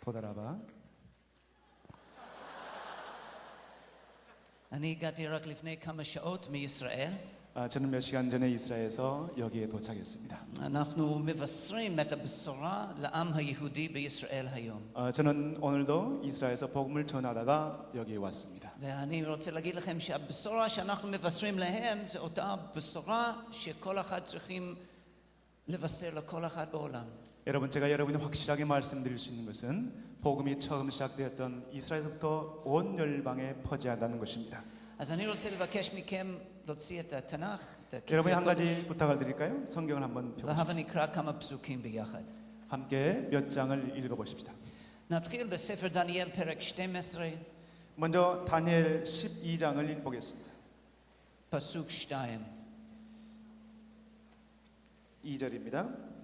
토다라바. אני הגעתי רק לפני כמה שעות מישראל. 저는 몇 시간 전에 이스라엘에서 여기에 도착했습니다. אנחנו מבשרים את הבשורה לעם היהודי בישראל היום. 저는 오늘도 이스라엘에서 복음을 전하다가 여기에 왔습니다. ואני רוצה להגיד לכם שהבשורה שאנחנו מבשרים להם זה אותה בשורה שכל אחד צריכים לבשר לכל אחד בעולם. 여러분, 제가 여러분이 확실하게 말씀드릴 수 있는 것은 복음이 처음 시작되었던 이스라엘부터 온 열방에 퍼져야 한다는 것입니다. אז אני רוצה לבקש מכם להוציא את התנ"ך, 여러분이 한 가지 부탁을 드릴까요? 성경을 한번 펴보십시오. והבה נקרא כמה פסוקים ביחד. 함께 몇 장을 읽어보십시다. נתחיל בספר דניאל פרק 12, 먼저 다니엘 12장을 읽어보겠습니다. פסוק 2. 2절입니다.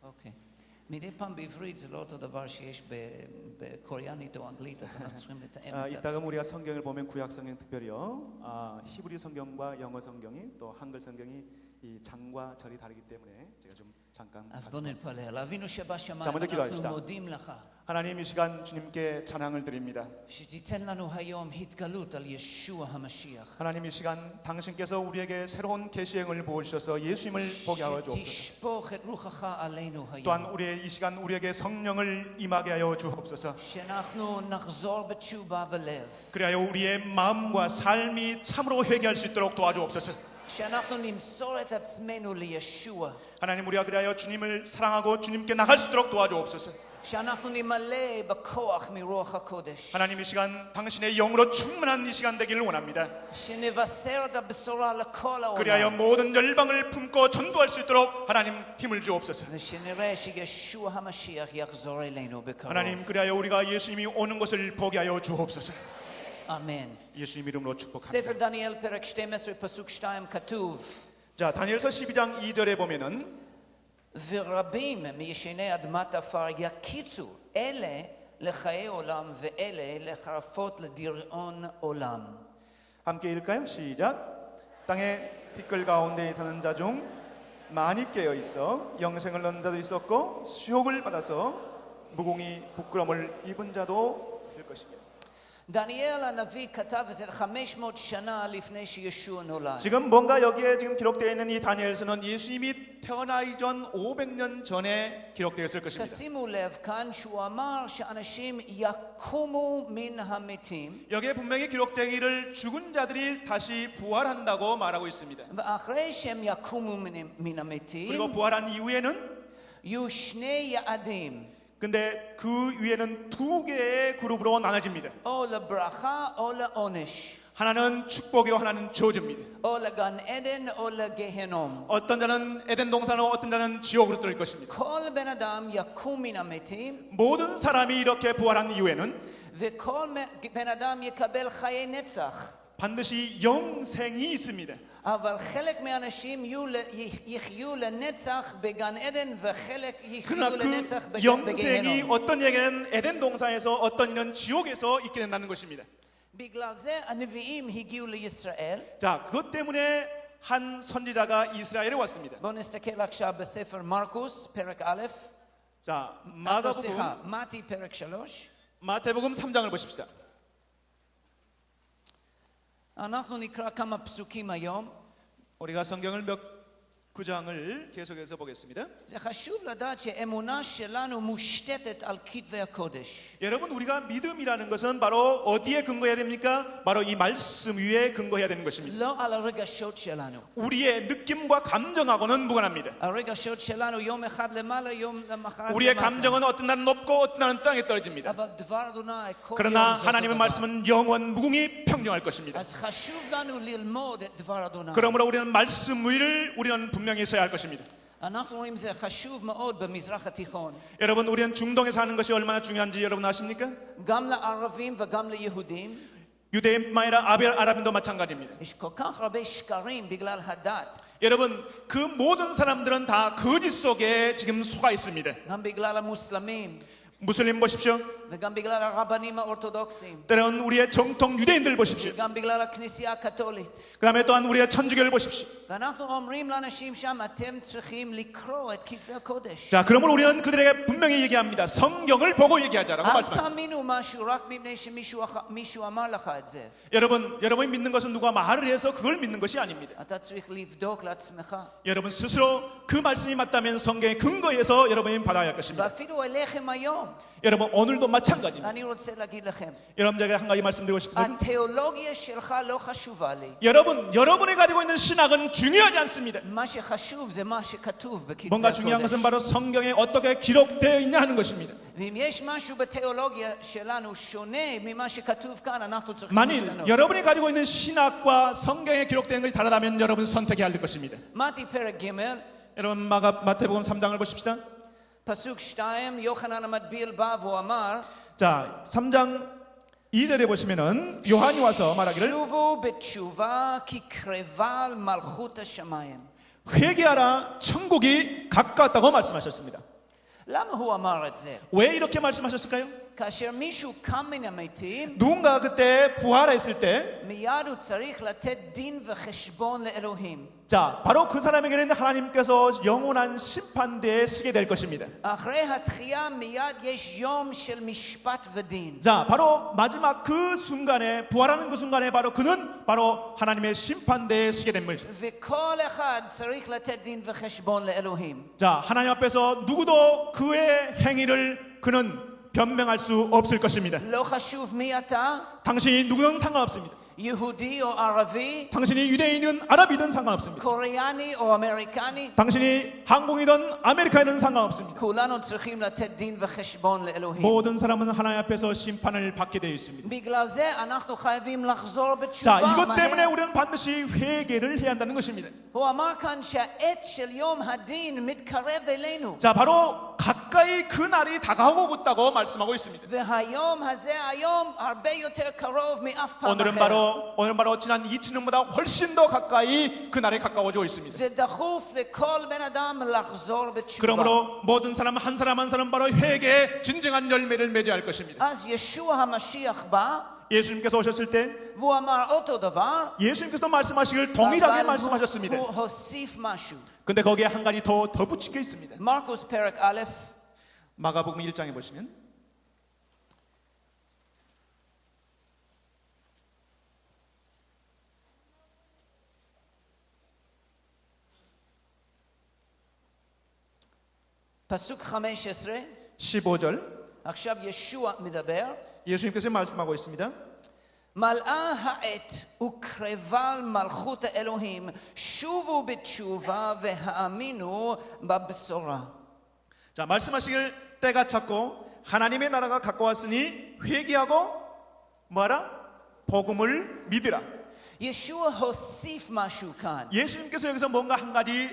אוקיי. מדי פעם בעברית זה לא אותו דבר שיש בקוריאנית או אנגלית, אז אנחנו צריכים לתאם את 이따가 우리가 성경을 보면 구약 성경 특별히요. 히브리 성경과 영어 성경이 또 한글 성경이 이 장과 절이 다르기 때문에 제가 좀 잠깐 אז בוא נתפלל. אבינו שבשמיים, 자, 먼저 אנחנו 기도합시다. מודים לך 하나님, 이 시간 주님께 찬양을 드립니다. שתיתן לנו היום התגלות על ישוע המשיח. 하나님, 이 시간 당신께서 우리에게 새로운 계시행을 보여주셔서 예수님을 보게 하여 주옵소서. שתשפוך את רוחך עלינו 또한 היום. 우리의 이 시간 우리에게 성령을 임하게 하여 주옵소서. שאנחנו נחזור בתשובה ולב. 그리하여 우리의 마음과 삶이 참으로 회개할 수 있도록 도와주옵소서. שאנחנו נמסור את עצמנו לישוע. 하나님, 우리가 그리하여 주님을 사랑하고 주님께 나갈 수 있도록 도와주옵소서. שאנחנו נמלא בכוח מרוח הקודש. 하나님, 이 시간 당신의 영으로 충만한 이 시간 되기를 원합니다. שנבשר את הבשורה לכל 그리하여 העולם. 모든 열방을 품고 전도할 수 있도록 하나님 힘을 주옵소서. ושנראה שישוע המשיח יחזור אלינו בקרוב. 하나님, 그리하여 우리가 예수님이 오는 것을 보게 하여 주옵소서. אמן. 예수님 이름으로 축복합니다. ספר דניאל פרק 12 פסוק 2 כתוב 자, 다니엘서 12장 2절에 보면은 ורבים מישני אדמת עפר יקיצו אלה לחיי עולם ואלה לחרפות לדיראון עולם. 함께 읽을까요? 시작. 땅의 티끌 가운데 사는 자 중 많이 깨어 있어 영생을 얻는 자도 있었고 수욕을 받아서 무공히 부끄러움을 입은 자도 있을 것입니다. דניאל הנביא כתב את זה 500 שנה לפני שישוע נולד. 지금 뭔가 여기에 지금 기록되어 있는 이 다니엘서는 예수님이 태어나기 전 500년 전에 기록되었을 것입니다. תשימו לב כאן שהוא אמר שאנשים יקומו מן המתים. 여기에 분명히 기록되기를 죽은 자들이 다시 부활한다고 말하고 있습니다. ואחרי שהם יקומו מן המתים 그리고 부활한 이후에는 יהיו שני יעדים. 근데 그 위에는 두 개의 그룹으로 나눠집니다. או לברכה או לעונש. 하나는 축복이고 하나는 저주입니다. או לגן עדן או לגיהנום. 어떤 자는 에덴 동산으로 어떤 자는 지옥으로 떨어질 것입니다. כל בן אדם יקום מן המתים 모든 사람이 이렇게 부활한 이후에는 וכל בן אדם יקבל חיי נצח. 반드시 영생이 있습니다. אבל חלק מהאנשים יחיו לנצח בגן עדן וחלק יחיו 그러나 לנצח 그 영생이 בגיהנום. 어떤 얘기는 에덴 동산에서 어떤 이는 지옥에서 있게 된다는 것입니다. בגלל זה הנביאים הגיעו לישראל. 자, 그것 때문에 한 선지자가 이스라엘에 왔습니다. בואו נסתכל עכשיו בספר מרקוס פרק א'. 자, סליחה, מתי פרק 3. 마태복음 3장을 보십시다. אנחנו נקרא כמה פסוקים היום. 우리가 성경을 몇 9장을 계속해서 보겠습니다. זה חשוב לדעת שאמונה שלנו מושתתת על כתבי הקודש. 여러분, 우리가 믿음이라는 것은 바로 어디에 근거해야 됩니까? 바로 이 말씀 위에 근거해야 되는 것입니다. לא על הרגשות שלנו. 우리의 느낌과 감정하고는 무관합니다. הרגשות שלנו יום אחד למעלה, יום למחרת 우리의 למטה. 감정은 어떤 날은 높고 어떤 날은 땅에 떨어집니다. אבל דבר אדוני כל 그러나 יום זה אותו 하나님의 דבר. 말씀은 영원 무궁히 평정할 것입니다. אז חשוב לנו ללמוד את דבר אדוני. 그러므로 우리는 말씀 위를 우리는 분명히 써야 할 것입니다. אנחנו רואים זה חשוב מאוד במזרח התיכון. 여러분, 우리는 중동에 사는 것이 얼마나 중요한지 여러분 아십니까? גם לערבים וגם ליהודים. 유대인뿐만 아니라 아랍인도 마찬가지입니다. יש כל כך הרבה שקרים בגלל הדת. 여러분, 그 모든 사람들은 다 거짓 속에 지금 속아 있습니다. גם בגלל המוסלמים. 무슬림 보십시오. וגם בגלל הרבנים האורתודוקסים. 때로는 우리의 정통 유대인들 보십시오. וגם בגלל הכנסייה הקתולית. 그 다음에 또한 우리의 천주교를 보십시오. ואנחנו אומרים לאנשים שם, אתם צריכים לקרוא את כתבי הקודש. 자, 그러므로 우리는 그들에게 분명히 얘기합니다. 성경을 보고 얘기하자라고 אל 말씀합니다. תאמינו משהו רק מפני שמישהו אמר לך את זה. 여러분이 믿는 것은 누가 말을 해서 그걸 믿는 것이 아닙니다. אתה צריך לבדוק לעצמך. 여러분 스스로 그 말씀이 맞다면 성경의 근거에서 여러분이 받아야 할 것입니다. ואפילו אליכם היום. 여러분, 오늘도 마찬가지입니다. אני רוצה להגיד לכם, 여러분, 제가 한 가지 말씀드리고 싶은 것은 התיאולוגיה שלך לא חשובה לי. 여러분이 가지고 있는 신학은 중요하지 않습니다. מה שחשוב זה מה שכתוב בכתבי 뭔가 중요한 הקודש. 것은 바로 성경에 어떻게 기록되어 있냐 하는 것입니다. ואם יש משהו בתיאולוגיה שלנו שונה ממה שכתוב כאן, אנחנו צריכים 만일 להשתנות. 여러분이 가지고 있는 신학과 성경에 기록된 것이 다르다면 여러분 선택해야 할 것입니다. מתי פרק ג' 여러분, 마태복음 3장을 보십시다. פסוק 2, יוחנן המטביל בא והוא אמר, 자, 3장 2절에 보시면은 요한이 와서 말하기를 שובו בתשובה כי קרבה על מלכות השמיים. 회개하라, 천국이 가까웠다고 말씀하셨습니다. למה הוא אמר את זה? 왜 이렇게 말씀하셨을까요? כאשר מישהו קם מן המתים, 누군가 그때 부활했을 때, מיד הוא צריך לתת דין וחשבון לאלוהים. 자, 바로 그 사람에게는 하나님께서 영원한 심판대에 서게 될 것입니다. אחרי התחייה מיד יש יום של משפט ודין. 자, 바로 마지막 그 순간에, 부활하는 그 순간에 바로 그는 바로 하나님의 심판대에 서게 된 것입니다. וכל אחד צריך לתת דין וחשבון לאלוהים. 자, 하나님 앞에서 누구도 그의 행위를 그는 변명할 수 없을 것입니다. לא חשוב מי אתה, 당신이 누구든 상관없습니다. יהודי או ערבי, 당신이 유대인이든 아랍이든 상관없습니다. קוריאני או אמריקני, 당신이 한국이든 아메리카이든 상관없습니다. כולנו צריכים לתת דין וחשבון לאלוהים. 모든 사람은 하나님 앞에서 심판을 받게 되어 있습니다. בגלל זה אנחנו חייבים לחזור 자, בתשובה 이것 때문에 מהר. 우리는 반드시 회개를 해야 한다는 것입니다. הוא אמר כאן שהעת של יום הדין מתקרב אלינו. 자, 바로 가까이 그 날이 다가오고 있다고 말씀하고 있습니다. והיום הזה היום הרבה יותר קרוב מאף פעם 오늘은 바로 지난 2000년보다 훨씬 더 가까이 그 날에 가까워지고 있습니다. זה דחוף לכל בן אדם לחזור בתשובה. 그러므로 모든 사람 한 사람 바로 회개의 진정한 열매를 맺어야 할 것입니다. אז ישוע המשיח בא 예수님께서 오셨을 때 והוא אמר אותו דבר, 예수님께서 말씀하시길 동일하게 말씀하셨습니다. הוא הוסיף משהו. 근데 거기에 한 가지 더 붙인 게 있습니다. מרקוס פרק א', 마가복음 1장에 보시면 פסוק 15, 15절 עכשיו ישוע מדבר, 예수님께서 말씀하고 있습니다. מלאה העת וקרבה מלכות האלוהים, שובו בתשובה והאמינו בבשורה. 자, 말씀하시길 때가 찼고 하나님의 나라가 가까웠으니 회개하고 뭐하라? 복음을 믿으라. ישוע הוסיף משהו כאן. 예수님께서 여기서 뭔가 한 가지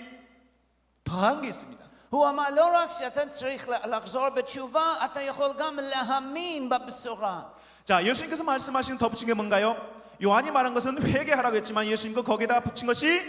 더한 게 있습니다. הוא אמר לא רק שאתה צריך לחזור בתשובה, אתה יכול גם להאמין בבשורה. 자, 예수님께서 말씀하신 더 붙인 게 뭔가요? 요한이 말한 것은 회개하라고 했지만 예수님도 거기에다 붙인 것이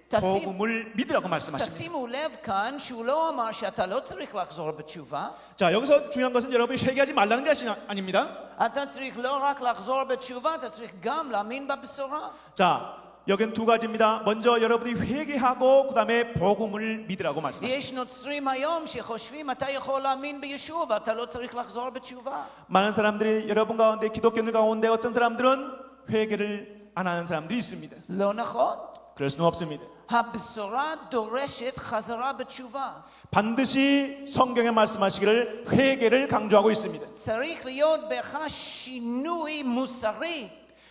복음을 믿으라고 말씀하십니다. תשימו לב כאן שהוא לא אמר שאתה לא צריך לחזור בתשובה. 자, 여기서 중요한 것은 여러분이 회개하지 말라는 게 아닙니다. אתה צריך לא רק לחזור בתשובה, אתה צריך גם להאמין בבשורה. 자, 여긴 두 가지입니다. 먼저 여러분이 회개하고 그 다음에 복음을 믿으라고 말씀하십니다. יש נוצרים היום שחושבים אתה יכול להאמין בישוע ואתה לא צריך לחזור בתשובה. 많은 사람들이 여러분 가운데 기독교인들 가운데 어떤 사람들은 회개를 안 하는 사람들이 있습니다. לא נכון. 그럴 수는 없습니다. הבשורה דורשת חזרה בתשובה. 반드시 성경에 말씀하시기를 회개를 강조하고 있습니다. צריך להיות בך שינוי מוסרי.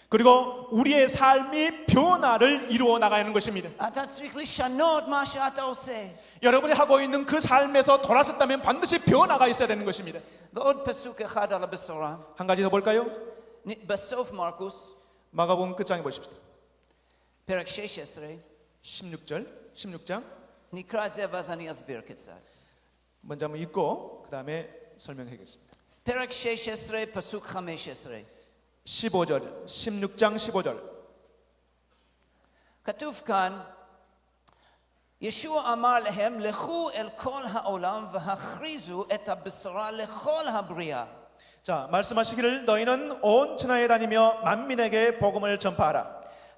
그리고 우리의 삶이 변화를 이루어 나가는 것입니다. אתה צריך לשנות מה שאתה עושה. 여러분이 하고 있는 그 삶에서 돌아섰다면 반드시 변화가 있어야 되는 것입니다. ועוד פסוק אחד על הבשורה. 한 가지 더 볼까요? בסוף מרקוס, 마가복음 끝장에 보십시다. פרק 16, 16장 נקרא את זה ואז אני אסביר קצת. 먼저 한번 읽고 그 다음에 설명하겠습니다. פרק 16, פסוק 15. 15절, 16장 15절. כתוב כאן, ישוע אמר להם, לכו אל כל העולם והכריזו את הבשורה לכל הבריאה. 자, 말씀하시기를 너희는 온 천하에 다니며 만민에게 복음을 전파하라.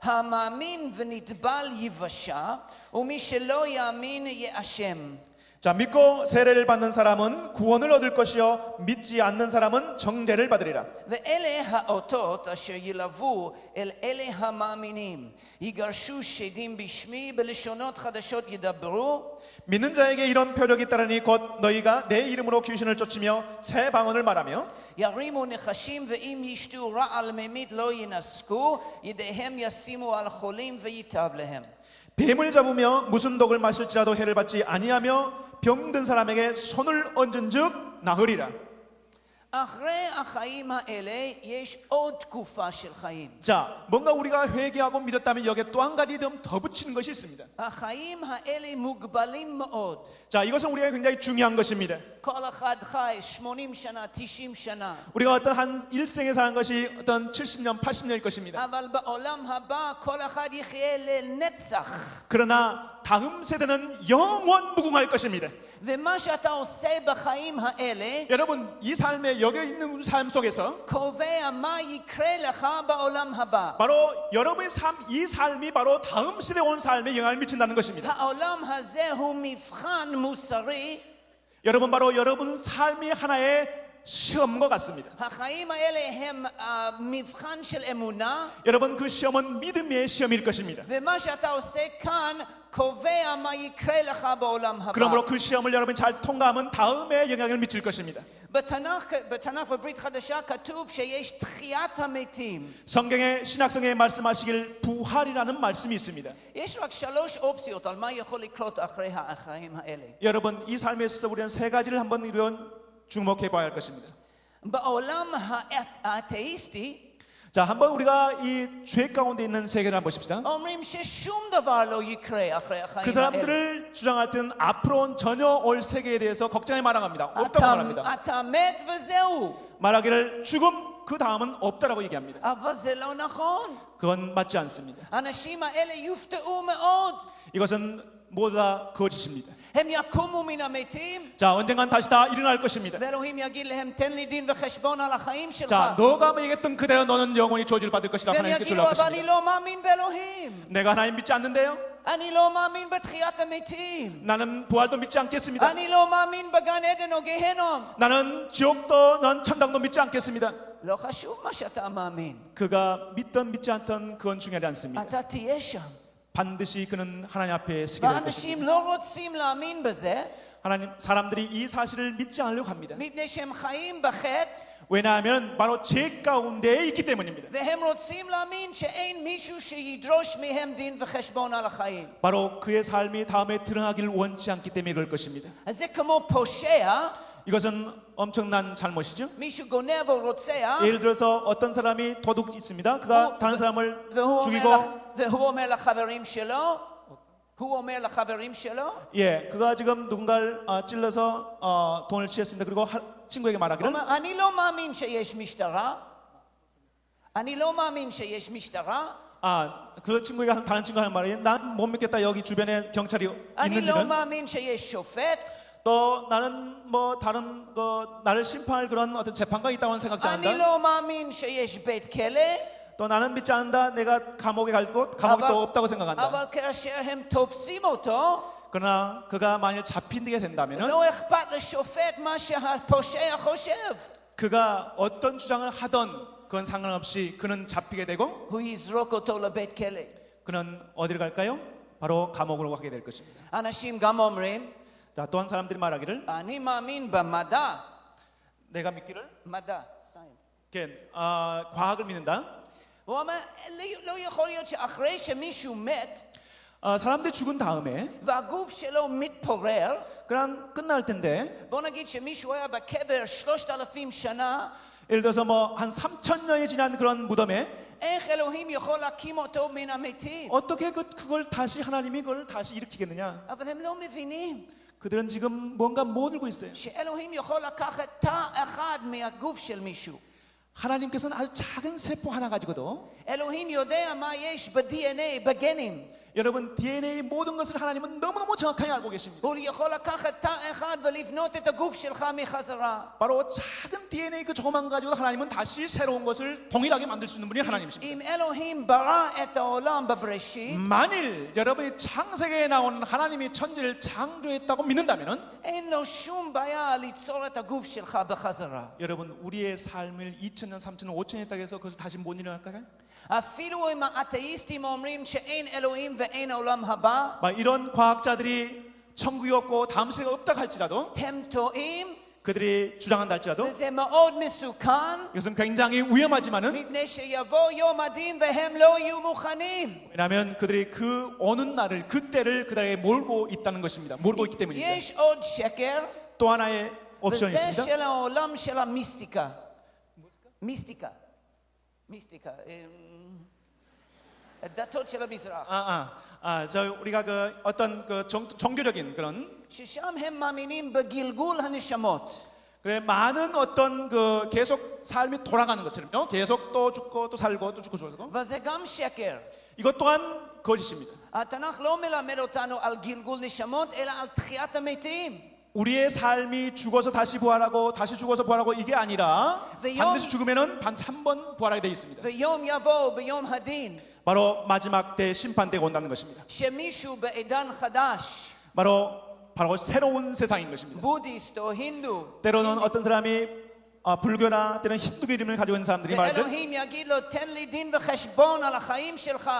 המאמין ונטבל יבשע, ומי שלא יאמין יאשם. 자, 믿고 세례를 받는 사람은 구원을 얻을 것이요 믿지 않는 사람은 정죄를 받으리라. ואלה האותות אשר ילוו אל אלה המאמינים, יגרשו שדים בשמי, בלשונות חדשות ידברו. 믿는 자에게 이런 표적이 따르니 곧 너희가 내 이름으로 귀신을 쫓으며 새 방언을 말하며 ירימו נחשים, ואם ישתו רעל ממית לא ינסקו, ידיהם ישימו על חולים וייטב להם. 뱀을 잡으며 무슨 독을 마실지라도 해를 받지 아니하며 병든 사람에게 손을 얹은즉 나으리라. אחרי החיים האלה יש עוד תקופה של חיים. 자, 뭔가 우리가 회개하고 믿었다면 여기에 또 한 가지 더 붙이는 것이 있습니다. החיים האלה מוגבלים מאוד. 자, 이것은 우리가 굉장히 중요한 것입니다. כל אחד חי 80 שנה, 90 שנה. 우리가 어떤 한 일생에 사는 것이 어떤 70년, 80년일 것입니다. אבל בעולם הבא כל אחד יחיה לנצח. 그러나 다음 세대는 영원 무궁할 것입니다. ומה שאתה עושה בחיים האלה 여러분, 이 삶에 여기 있는 삶 속에서 קובע מה יקרה לך בעולם הבא. 바로 여러분의 이 삶이 바로 다음 시대에 온 삶에 영향을 미친다는 것입니다. העולם הזה הוא מבחן מוסרי. 여러분, 바로 여러분 삶이 하나의 시험과 같습니다. החיים האלה הם מבחן של אמונה. 여러분, 그 시험은 믿음의 시험일 것입니다. ומה שאתה עושה כאן קובע מה יקרה לך בעולם הבא. 그러므로 그 시험을 여러분이 잘 통과하면 다음에 영향을 미칠 것입니다. בתנ"ך בברית חדשה כתוב שיש תחיית המתים. 성경의 신약성에 말씀하시길 부활이라는 말씀이 있습니다. יש רק 3 אופציות על מה יכול לקרות אחרי החיים האלה. 여러분, 이 삶에 있어서 우리는 3가지를 한번 주목해 봐야 할 것입니다. בעולם האתאיסטי 자, 한번 우리가 이 죄 가운데 있는 세계를 한번 보십시다. אומרים ששום דבר לא יקרה אחרי החיים 그 האלה. 사람들을 주장할 때는 앞으로 전혀 올 세계에 대해서 걱정하지 말아갑니다. 없다고 말합니다. אתה מת וזהו. 말하기를 죽음 그 다음은 없다라고 얘기합니다. אבל זה לא נכון. 그건 맞지 않습니다. האנשים האלה יופתעו מאוד. 이것은 모두 다 거짓입니다. הם יקומו מן המתים. 자, 언젠간 다시 다 일어날 것입니다. ואלוהים יגיד להם תן לי דין וחשבון על החיים שלך. 자, 너가 얘기했던 그대로 너는 영원히 저주를 받을 것이다. והם 하나님께 יגידו 주려고 אבל אני 하십니다. לא מאמין באלוהים. 내가 하나님 믿지 않는데요. אני לא מאמין בתחיית המתים. 나는 부활도 믿지 않겠습니다. אני לא מאמין בגן עדן או גיהנום. 나는 지옥도 난 천당도 믿지 않겠습니다. לא חשוב מה שאתה מאמין. 그가 믿던 믿지 않던 그건 중요하지 않습니다. אתה תהיה שם. 반드시 그는 하나님 앞에 서게 될 ואנשים 것입니다. לא רוצים להאמין בזה. 하나님, 사람들이 이 사실을 믿지 않으려고 합니다. מפני שהם חיים בחטא. 왜냐하면 바로 죄 가운데에 있기 때문입니다. והם רוצים להאמין שאין מישהו שידרוש מהם דין וחשבון על החיים. 바로 그의 삶이 다음에 드러나기를 원치 않기 때문에 그럴 것입니다. אז זה כמו פושע. 이것은 엄청난 잘못이죠. מישהו גונב או רוצח. 예를 들어서 어떤 사람이 도둑이 있습니다. 그가 다른 사람을 죽이고 והוא אומר לחברים שלו, הוא אומר לחברים שלו, 예, 그가 지금 누군가를 찔러서 돈을 취했습니다. 그리고 친구에게 말하기를 אני לא מאמין שיש משטרה. אני לא מאמין שיש משטרה. 그 친구에게 다른 친구가 하는 말이 난 못 믿겠다. 여기 주변에 경찰이 אני לא 있는지는 מאמין שיש שופט. 또 나는 뭐 다른 나를 심판할 그런 어떤 재판관이 있다고는 생각지 אני 않는다. לא מאמין שיש בית כלא. 또 나는 믿지 않는다. 내가 감옥에 갈 곳, 감옥이 또 없다고 생각한다. אבל כאשר הם תופסים אותו, 그러나 그가 만일 잡히게 된다면은 לא אכפת לשופט מה שהפושע חושב. 그가 어떤 주장을 하던 그건 상관없이 그는 잡히게 되고 הוא יזרוק אותו לבית כלא. 그는 어디를 갈까요? 바로 감옥으로 가게 될 것입니다. אנשים גם אומרים, 자, 또한 사람들이 말하기를 אני מאמין במדע. 내가 믿기를 מדע, science. 과학을 믿는다. הוא אומר, לא יכול להיות שאחרי שמישהו מת, 사람들이 죽은 다음에 והגוף שלו מתפורר, 그냥 끝날 텐데 בוא נגיד שמישהו היה בקבר 3,000 שנה, 예를 들어서 뭐 한 3,000년이 지난 그런 무덤에 איך אלוהים יכול להקים אותו מן המתים? 어떻게 그걸 다시 하나님이 그걸 다시 일으키겠느냐? אבל הם לא מבינים 그들은 지금 뭔가 못 들고 있어요. שאלוהים יכול לקחת תא אחד מהגוף של מישהו. 하나님께서는 아주 작은 세포 하나 가지고도 אלוהים יודע מה יש ב-DNA, בגנים. 여러분 DNA 모든 것을 하나님은 너무너무 정확하게 알고 계십니다. הוא יכול לקחת תא אחד ולבנות את הגוף שלך מחזרה. 바로 작은 DNA 그 조그만 가지고 하나님은 다시 새로운 것을 동일하게 만들 수 있는 분이 하나님이십니다. אם אלוהים ברא את העולם בבראשית, 만일 여러분이 창세기에 나오는 하나님이 천지를 창조했다고 믿는다면은 אין לו שום בעיה ליצור את הגוף שלך בחזרה. 여러분 우리의 삶을 2,000년, 3,000년, 5,000년 했다고 해서 그것을 다시 못 일어날까요? אפילו אם האתאיסטים אומרים שאין אלוהים ואין עולם הבא, 막 이런 과학자들이 천국이 없고 다음 세계가 없다 할지라도 הם טועים 그들이 주장한다 할지라도 וזה מאוד מסוכן, 이것은 굉장히 위험하지만은 מפני שיבוא יום הדין והם לא יהיו מוכנים. 왜냐하면 그들이 그 오는 날을 그때를 그들에게 몰고 있다는 것입니다. 몰고 있기 때문입니다. יש עוד שקר, 또 하나의 옵션이 וזה 있습니다. של העולם של המיסטיקה. מיסטיקה. מיסטיקה. דתות של המזרח. 저 우리가 그 어떤 그 종교적인 그런 ששם הם מאמינים בגלגול הנשמות. 그래 많은 어떤 그 계속 삶이 돌아가는 것처럼요. 계속 또 죽고 또 살고 또 죽고 죽고. וזה גם שקר. 이것 또한 거짓입니다. התנ"ך לא מלמד אותנו על גלגול נשמות, אלא על תחיית המתים. 우리의 삶이 죽어서 다시 부활하고 다시 죽어서 부활하고 이게 아니라 반드시 죽으면은 반드시 한 번 부활하게 돼 있습니다. ויום יבוא ביום הדין, 바로 마지막 때 심판대가 온다는 것입니다. שמישהו בעידן חדש, 바로 새로운 세상인 것입니다. בודהיסט או הינדו, 때로는 어떤 사람이 불교나 때로는 힌두교 이름을 가지고 있는 사람들이 말들 ואלוהים יגיד לו, תן לי דין וחשבון על החיים שלך.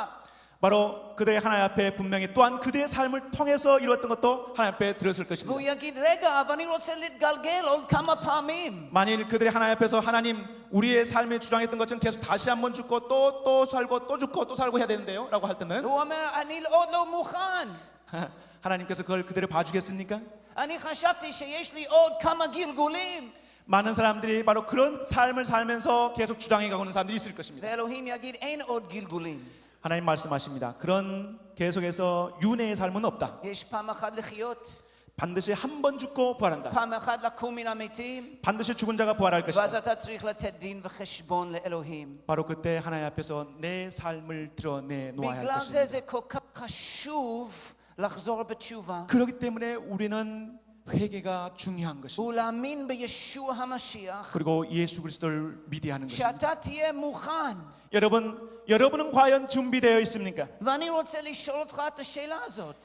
바로 그들의 하나님 앞에 분명히 또한 그들의 삶을 통해서 이루었던 것도 하나님 앞에 들었을 והוא 것입니다. יגיד, רגע, אבל אני רוצה להתגלגל עוד כמה פעמים. 만일 그들의 하나님 앞에서 하나님 우리의 삶에 주장했던 것처럼 계속 다시 한번 죽고 또 살고 또 죽고 또 살고 해야 되는데요 라고 할 때는 הוא אומר, אני עוד לא מוכן. 하나님께서 그걸 그대로 봐주겠습니까? אני חשבתי שיש לי עוד כמה גלגולים. 많은 사람들이 바로 그런 삶을 살면서 계속 주장해 가고 있는 사람들이 있을 것입니다. ואלוהים יגיד, אין עוד גלגולים. 하나님 말씀하십니다. 그런 계속해서 윤회의 삶은 없다. יש פעם אחת לחיות, 반드시 한 번 죽고 부활한다. פעם אחת לקום מן המתים, 반드시 죽은 자가 부활할 ואז 것이다. אתה צריך לתת דין וחשבון לאלוהים. 바로 그때 하나님 앞에서 내 삶을 드러내 놓아야 할 בגלל 것입니다. זה כל כך חשוב לחזור בתשובה 그렇기 때문에 우리는 회개가 중요한 것입니다. ולהאמין בישוע המשיח, 그리고 예수 그리스도를 믿어야 하는 것입니다. שאתה תהיה מוכן. 여러분은 과연 준비되어 있습니까? ואני רוצה לשאול אותך את השאלה הזאת.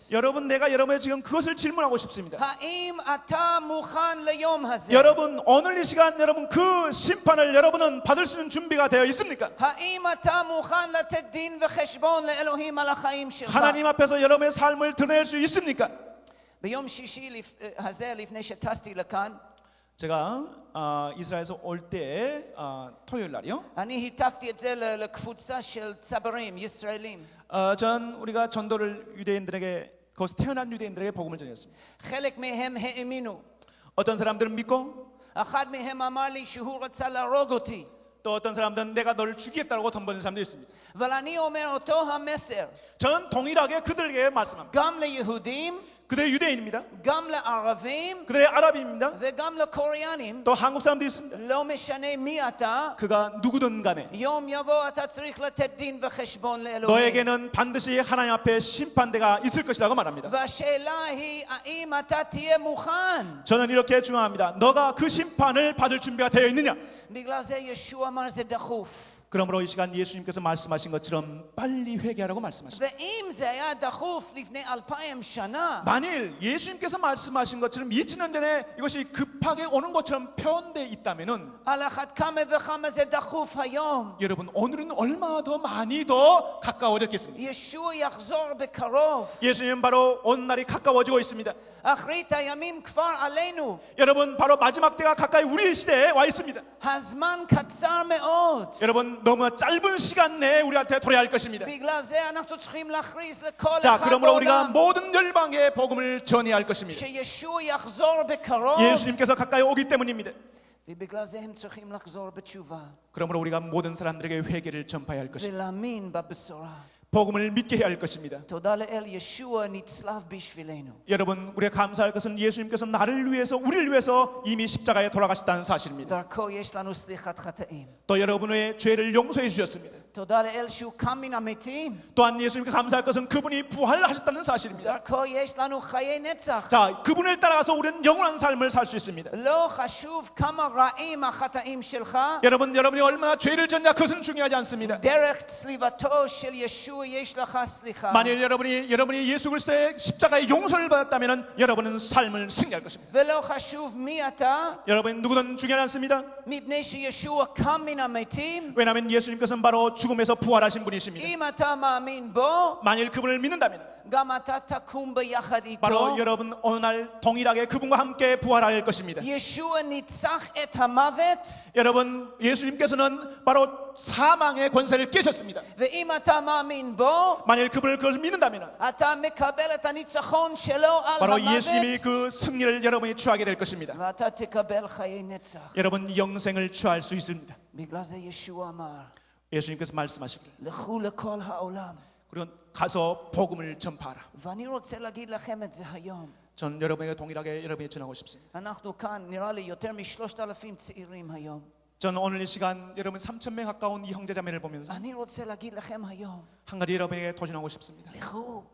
내가 여러분의 지금 그것을 질문하고 싶습니다. האם אתה מוכן ליום הזה? 여러분 오늘 이 시간 여러분 그 심판을 여러분은 받을 수 있는 준비가 되어 있습니까? האם אתה מוכן לתת דין וחשבון לאלוהים על החיים שלך? 하나님 앞에서 여러분의 삶을 드러낼 수 있습니까? ביום שישי הזה, לפני שטסתי לכאן, 제가 이스라엘에서 올 때 토요일 날이요. אני היטפתי את זה לקבוצה של צברים ישראלים. 우리가 전도를 유대인들에게 거기서 태어난 유대인들에게 복음을 전했습니다. חלק מהם האמינו. 어떤 사람들은 믿고 אחד מהם אמר לי שהוא רצה להרוג אותי. 또 어떤 사람들은 내가 너를 죽이겠다고 돈 버는 사람도 있습니다. אבל אני אומר אותו המסר. 저는 동일하게 그들에게 말씀합니다. גם ליהודים, 그들의 유대인입니다. גם לערבים, 그들의 아랍인입니다. וגם לקוריאנים. 또 한국 사람도 있습니다. לא משנה מי אתה, 그가 누구든 간에 יום יבוא אתה צריך לתת דין וחשבון לאלוהים. 너에게는 반드시 하나님 앞에 심판대가 있을 것이라고 말합니다. והשאלה היא, האם אתה תהיה מוכן? 저는 이렇게 중요합니다. 너가 그 심판을 받을 준비가 되어 있느냐? בגלל זה ישוע אמר זה דחוף. 그러므로 이 시간 예수님께서 말씀하신 것처럼 빨리 회개하라고 말씀하십니다. ואם זה היה דחוף לפני 2000 שנה, 만일 예수님께서 말씀하신 것처럼 2000년 전에 이것이 급하게 오는 것처럼 표현되어 있다면은 על אחת כמה וכמה זה דחוף היום. 여러분 오늘은 얼마나 더 많이 더 가까워졌겠습니까? ישוע יחזור בקרוב. 예수님 바로 온 날이 가까워지고 있습니다. אחרית הימים כבר עלינו. 여러분 바로 마지막 때가 가까이 우리 시대에 와 있습니다. הזמן קצר מאוד. 여러분 너무 짧은 시간 내에 우리한테 돌아야 할 것입니다. בגלל זה אנחנו צריכים להכריז לכל 자, אחד 그러므로 우리가 בעולם 모든 열방에 복음을 전해야 할 것입니다. שישוע יחזור בקרוב. 예수님께서 가까이 오기 때문입니다. ובגלל זה הם צריכים לחזור בתשובה 그러므로 우리가 모든 사람들에게 회개를 전파해야 할 것입니다. ולהאמין בבשורה. 복음을 믿게 해야 할 것입니다. תודה לאל, ישוע נצלב בשבילנו. 여러분 우리가 감사할 것은 예수님께서 나를 위해서 우리를 위해서 이미 십자가에 돌아가셨다는 사실입니다. דרכו יש לנו סליחת חטאים. 또 여러분의 죄를 용서해 주셨습니다. תודה לאל שהוא קם מן המתים. 또한 예수님께 감사할 것은 그분이 부활하셨다는 사실입니다. דרכו יש לנו חיי נצח. 자, 그분을 따라가서 우리는 영원한 삶을 살 수 있습니다. לא חשוב כמה רעים החטאים שלך. 여러분이 얼마나 죄를 졌냐 그것은 중요하지 않습니다. דרך צליבתו של ישוע יש לך סליחה. 만일 여러분이 예수 그리스도의 십자가의 용서를 받았다면 여러분은 삶을 승리할 것입니다. ולא חשוב מי אתה. 여러분 누구든 중요하지 않습니다. מפני שישוע קם מן המתים. 왜냐하면 예수님께서는 바로 죽음에서 부활하신 분이십니다. אם אתה מאמין בו, 만일 그분을 믿는다면 גם אתה תקום ביחד איתו. 바로 여러분 어느 날 동일하게 그분과 함께 부활할 것입니다. ישוע ניצח את המוות. 여러분 예수님께서는 바로 사망의 권세를 깨셨습니다. ואם אתה מאמין בו, 만일 그분을 그것을 믿는다면 אתה מקבל את הניצחון שלו על 바로 המוות. 예수님이 그 승리를 여러분이 취하게 될 것입니다. ואתה תקבל חיי נצח. 여러분 영생을 취할 수 있습니다. בגלל זה ישוע אמר, 예수님께서 말씀하시길 לכו לכל העולם. 그리고 가서 복음을 전파하라. ואני רוצה להגיד לכם את זה היום. 전 여러분에게 동일하게 여러분에게 전하고 싶습니다. אנחנו כאן, נראה לי יותר מ3,000 צעירים היום. 저는 오늘 이 시간 여러분 3,000명 가까운 이 형제자매를 보면서 אני רוצה להגיד לכם היום, 한 가지 여러분에게 도전하고 싶습니다. לכו,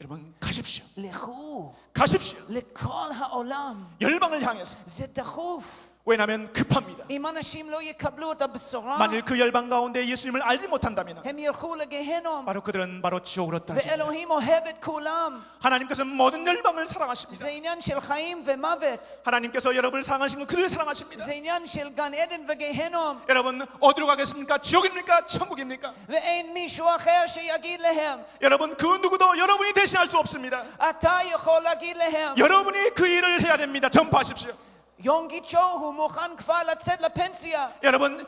여러분 가십시오. לכו, 가십시오. לכל העולם. 열방을 향해서. זה דחוף. 왜냐하면 급합니다. אם אנשים לא יקבלו את הבשורה, 만일 그 열방 가운데 예수님을 알지 못한다면 הם ילכו לגיהנום. 바로 그들은 바로 지옥으로 떨어집니다. ואלוהים אוהב את כולם. 하나님께서는 모든 열방을 사랑하십니다. זה עניין של חיים ומוות. 하나님께서 여러분을 사랑하시고 그들을 사랑하십니다. זה עניין של גן עדן וגיהנום. 여러분 어디로 가겠습니까? 지옥입니까? 천국입니까? ואין מישהו אחר שיגיד להם. 여러분 그 누구도 여러분이 대신할 수 없습니다. אתה יכול להגיד להם. 여러분이 그 일을 해야 됩니다. 전파하십시오. יונגיצ'ו הוא מוכן כבר לצאת לפנסיה. 여러분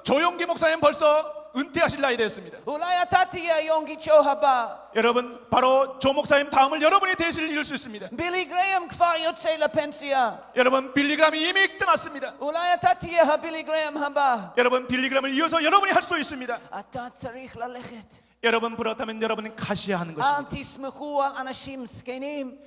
조용기 목사님 벌써 은퇴하실 나이 됐습니다. אולי אתה תהיה היונגיצ'ו הבא. 여러분 바로 조 목사님 다음을 여러분이 대신을 이룰 수 있습니다. בילי גרהם כבר יוצא לפנסיה. 여러분 빌리그램이 이미 떠났습니다. אולי אתה תהיה הבילי גרהם הבא. 여러분 빌리그램을 이어서 여러분이 할 수도 있습니다. אתה צריך ללכת. 여러분 그렇다면 여러분은 가셔야 하는 אל 것입니다. תסמכו על אנשים זקנים.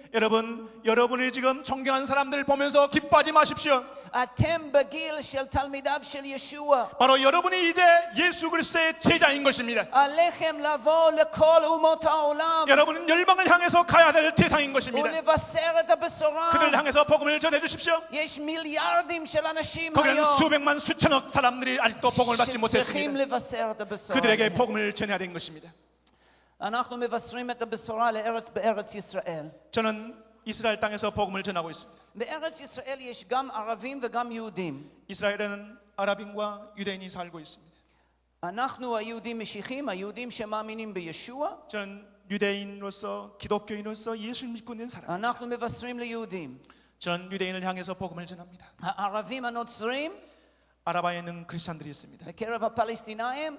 여러분이 지금 존경하는 사람들 보면서 기뻐하지 마십시오. אתם בגיל של תלמידיו של ישוע. 바로 여러분이 이제 예수 그리스도의 제자인 것입니다. עליכם לבוא לכל אומות העולם. 여러분은 열방을 향해서 가야 될 대상인 것입니다. ולבשר את הבשורה. 그들을 향해서 복음을 전해 주십시오. יש מיליארדים של אנשים 거기는 היום 수백만 수천억 사람들이 아직도 복음을 받지 שצריכים 못했습니다. לבשר את הבשורה. 그들에게 복음을 전해야 되는 것입니다. אנחנו מבשרים את הבשורה בארץ ישראל. 저는 이스라엘 땅에서 복음을 전하고 있습니다. בארץ ישראל יש גם ערבים וגם יהודים. 이스라엘에는 아랍인과 유대인이 살고 있습니다. אנחנו היהודים משיחים, היהודים שמאמינים בישוע. 저는 유대인으로서 기독교인으로서 예수 믿고 있는 사람. אנחנו מבשרים ליהודים. 저는 유대인을 향해서 복음을 전합니다. הערבים הנוצרים 아라바에는 크리스찬들이 있습니다. בקרב הפלסטינאים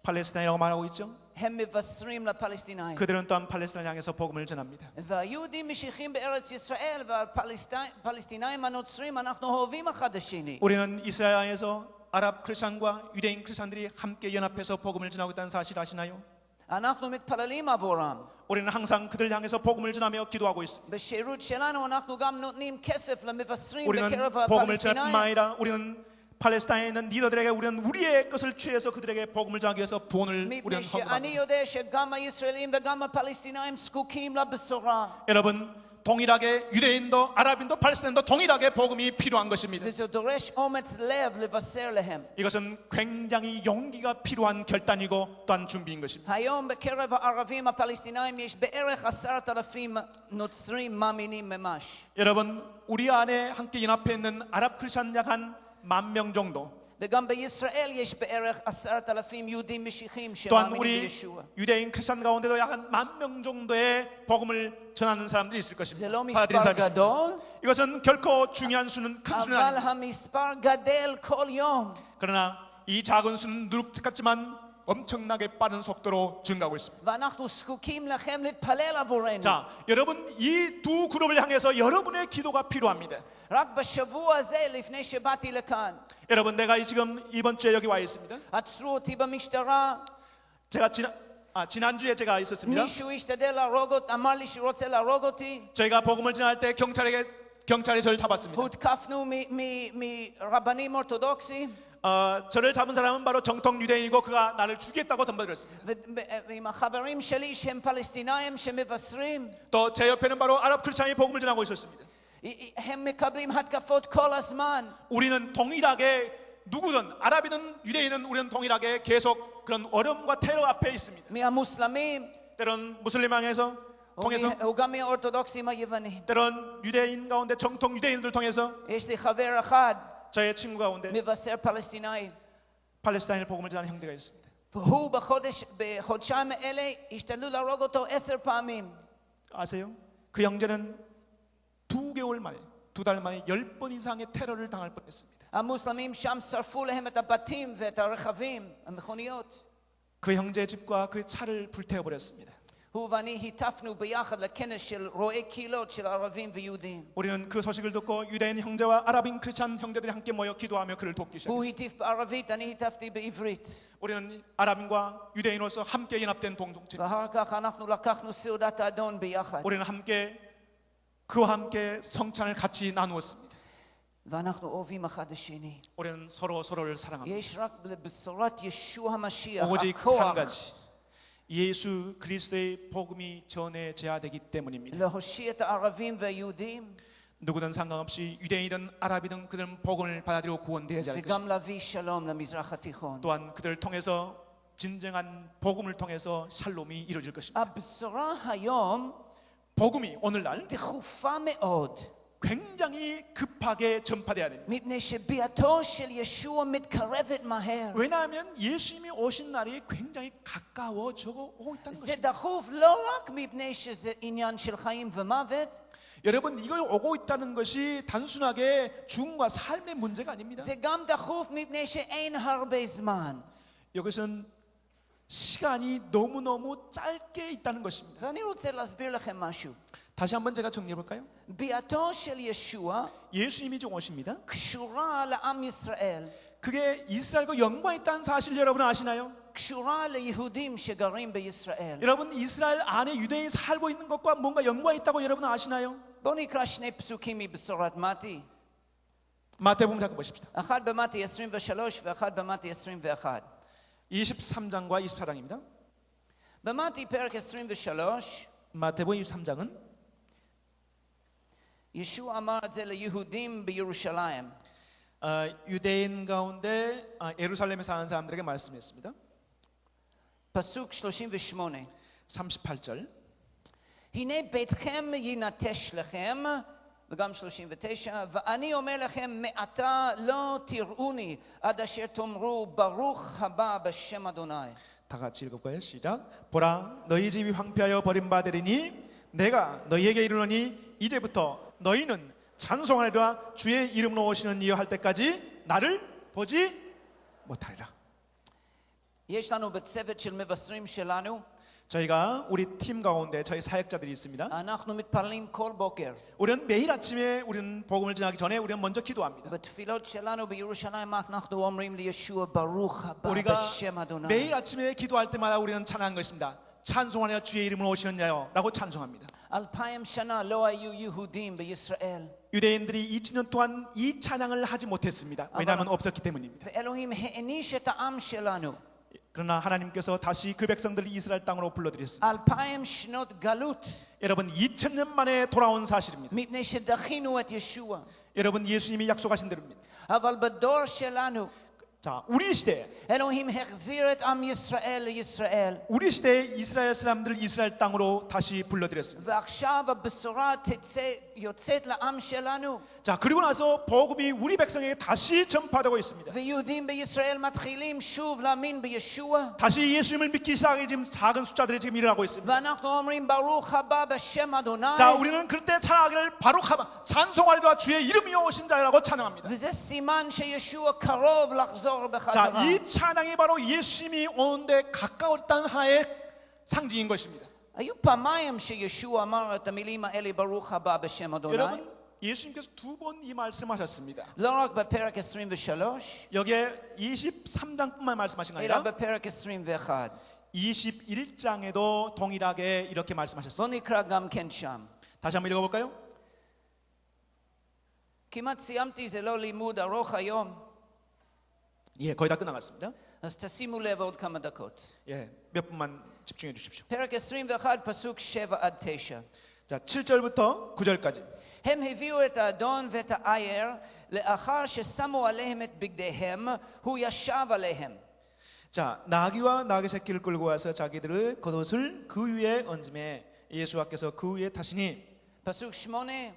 팔레스타인이라고 말하고 있죠. הם מבשרים לפלסטינאים. 그들은 또한 팔레스타인을 향해서 복음을 전합니다. והיהודים משיחים בארץ ישראל והפלסטינאים הנוצרים אנחנו אוהבים אחד השני. 우리는 이스라엘에서 아랍 크리스찬과 유대인 크리스찬들이 함께 연합해서 복음을 전하고 있다는 사실 아시나요? אנחנו מתפללים עבורם. 우리는 항상 그들 향해서 복음을 전하며 기도하고 있습니다. בשירות שלנו אנחנו גם נותנים כסף למבשרים 우리는 בקרב 복음을 전할 הפלסטינאים. 뿐만 아니라 우리는 팔레스타인에 있는 리더들에게 우리는 우리의 것을 취해서 그들에게 복음을 전하기 위해서 돈을 מפני 우리는 שאני 헌금합니다. יודע שגם הישראלים וגם הפלסטינאים זקוקים לבשורה. 여러분 동일하게 유대인도 아랍인도 팔레스타인도 동일하게 복음이 필요한 것입니다. וזה דורש אומץ לב לבשר להם. 이것은 굉장히 용기가 필요한 결단이고 또한 준비인 것입니다. היום בקרב הערבים הפלסטינאים יש בערך 10,000 נוצרים מאמינים ממש. 여러분, 우리 안에 함께 연합해 있는 아랍 크리스천 약 한 10,000명 정도, וגם בישראל יש בערך 10,000 יהודים משיחים 또한 שמאמינים 우리 בישוע. 유대인 크리스천 가운데도 약 한 10,000명 정도의 복음을 전하는 사람들이 있을 זה 것입니다. לא 받아들이는 מספר 사람이 있습니다. גדול, 이것은 결코 중요한 수는 큰 수는 אבל 아닙니다. המספר גדל כל יום. 그러나 이 작은 수는 누룩 같지만 엄청나게 빠른 속도로 증가하고 있습니다. ואנחנו זקוקים לכם להתפלל עבורנו. 자, 여러분, 이 두 그룹을 향해서 여러분의 기도가 필요합니다. רק בשבוע הזה, לפני שבאתי לכאן, 여러분, 내가 지금 이번 주에 여기 와 있습니다. עצרו אותי במשטרה, 제가 지난주에 제가 있었습니다. מישהו השתדל להרוג אותי, אמר לי שהוא רוצה להרוג אותי, 저희가 복음을 전할 때 경찰이 저를 잡았습니다. הותקפנו מרבנים אורתודוקסים, 저를 잡은 사람은 바로 정통 유대인이고 그가 나를 죽이겠다고 덤벼들었습니다. ועם החברים שלי שהם פלסטינאים שמבשרים, 또 제 옆에는 바로 아랍 크리스천이 복음을 전하고 있었습니다. הם מקבלים התקפות כל הזמן. 우리는 동일하게 누구든 아랍이든 유대인은 우리는 동일하게 계속 그런 어려움과 테러 앞에 있습니다. מהמוסלמים, 때론 무슬림왕에서 통해서, וגם מהאורתודוקסים היוונים. 때론 유대인 가운데 정통 유대인들 통해서 יש לי חבר אחד, 저의 친구 가운데 מבשר פלסטינאי, 팔레스타인을 복음을 전하는 형제가 있습니다. והוא בחודשיים האלה השתדלו להרוג אותו 10 פעמים. 아세요? 그 형제는 2개월 만에, 2달 만에 10번 이상의 테러를 당할 뻔했습니다. המוסלמים שם שרפו להם את הבתים ואת הרכבים, המכוניות. 그 형제의 집과 그 차를 불태워 버렸습니다. הוא ואני היטפנו ביחד לכנס של רואי קהילות של ערבים ויהודים. 우리는 그 소식을 듣고 유대인 형제와 아랍인 크리스천 형제들이 함께 모여 기도하며 그를 돕기 הוא 시작했습니다. הטיף בערבית, אני היטפתי בעברית. 우리는 아랍인과 유대인으로서 함께 연합된 동종체. ואחר כך אנחנו לקחנו סעודת האדון ביחד. 우리는 함께 그와 함께 성찬을 같이 나누었습니다. ואנחנו אוהבים אחד השני. 우리는 서로를 사랑합니다. יש רק בבשורת ישוע המשיח 오직 한 הכוח 가지, 예수 그리스도의 복음이 전해져야 되기 때문입니다. להושיע את הערבים והיהודים 누구든 상관없이 유대인이든 아랍이든 그들은 복음을 받아들이고 구원되어야 할 것입니다. וגם להביא שלום למזרח התיכון. 또한 그들을 통해서 진정한 복음을 통해서 샬롬이 이루어질 것입니다. הבשורה היום 복음이 오늘날 דחופה מאוד. 굉장히 급하게 전파돼야 됩니다. מפני שביאתו של ישוע מתקרבת מהר. 왜냐하면 예수님이 오신 날이 굉장히 가까워져 오고 있다는 זה 것입니다. דחוף לא רק מפני שזה עניין של חיים ומוות, 여러분, 이걸 오고 있다는 것이 단순하게 죽음과 삶의 문제가 아닙니다. זה גם דחוף מפני שאין הרבה זמן. 이것은 시간이 너무너무 짧게 있다는 것입니다. ואני רוצה להסביר לכם משהו. 다시 한번 제가 정리해 볼까요? ביאתו של ישוע 예수님이 좀 오십니다. קשורה לעם ישראל, 그게 이스라엘과 연관이 있다는 사실 여러분 아시나요? קשורה ליהודים שגרים בישראל. 여러분, 이스라엘 안에 유대인이 살고 있는 것과 뭔가 연관이 있다고 여러분 아시나요? בואו נקרא שני פסוקים מבשורת מתי. 마태복음 잠깐 보십시다. אחד במתי 23 ואחד במתי 21. 23장과 24장입니다. במתי פרק 23, 마태복음 23장은 ישוע אמר את זה ליהודים בירושלים. 유대인 가운데 예루살렘에 사는 사람들에게 말씀했습니다. פסוק 38. 38절. הנה ביתכם ינטש לכם, וגם 39, ואני אומר לכם מעתה לא תראוני עד אשר תאמרו ברוך הבא בשם אדוני. 다 같이 읽어볼까요? 시작. 보라, 너희 집이 황폐하여 버림받으리니 내가 너희에게 이르노니 이제부터 너희는 찬송하리라. 주의 이름으로 오시는 이여 할 때까지 나를 보지 못하리라. יש לנו בצוות של מבשרים שלנו, 저희가 우리 팀 가운데 저희 사역자들이 있습니다. אנחנו מתפללים כל בוקר. 우리는 매일 아침에 우리는 복음을 전하기 전에 우리는 먼저 기도합니다. בתפילות שלנו בירושלים אנחנו אומרים לישוע ברוך הבא 우리가 בשם אדוני. 매일 아침에 기도할 때마다 우리는 찬양한 것입니다. 찬송하여 주의 이름으로 오시는 자여 라고 찬송합니다. 2000 שנה לא היו יהודים בישראל. 유대인들이 2000년 동안 이 찬양을 하지 못했습니다. 왜냐하면 없었기 때문입니다. ואלוהים העניש את העם שלנו. 그러나 하나님께서 다시 그 백성들을 이스라엘 땅으로 불러들였습니다. 2000 שנות גלות, 여러분 2000년 만에 돌아온 사실입니다. מפני שדחינו את ישוע. 여러분 예수님이 약속하신 대로입니다. אבל בדור שלנו, 자, 우리 시대에 אלוהים החזיר את עם ישראל לישראל. 우리 시대에 이스라엘 사람들을 이스라엘 땅으로 다시 불러들였습니다. ועכשיו הבשורה יוצאת לעם שלנו. 자, 그리고 나서 복음이 우리 백성에게 다시 전파되고 있습니다. ויהודים בישראל מתחילים שוב להאמין בישוע. 다시 예수님을 믿기 시작해 지금 작은 숫자들이 지금 일어나고 있습니다. ואנחנו אומרים ברוך הבא בשם אדוני. 자, 우리는 그때 찬양하기를 바룩하바 찬송하리라 주의 이름이 오신 자라고 찬양합니다. וזה סימן שישוע קרוב לחזור 자, בחזרה. 이 찬양이 바로 예수님이 오는데 가까웠다는 하나의 상징인 것입니다. היו פעמיים שישוע אמר את המילים האלה ברוך הבא בשם אדוני. 여러분, 예수님께서 두 번 이 말씀하셨습니다. לא רק בפרק 23, 여기에 23장뿐만 말씀하신 거 אלא 아니라 בפרק 21. 21장에도 동일하게 이렇게 말씀하셨습니다. בוא נקרא גם כן שם. 다시 한번 읽어볼까요? כמעט סיימתי, זה לא לימוד ארוך היום, 예, 거의 다 끝나갔습니다. אז תשימו לב עוד כמה דקות. 예, 몇 분만 집중해 주십시오. פרק 21, פסוק 7 עד 9. 자, 7절부터 9절까지. הם הביאו את האדון ואת העייר, לאחר ששמו עליהם את בגדיהם, הוא ישב עליהם. 자, 나귀와 나귀 새끼를 끌고 와서 자기들의 겉옷을 그 위에 얹음에 예수와께서 그 위에 타시니. פסוק 8.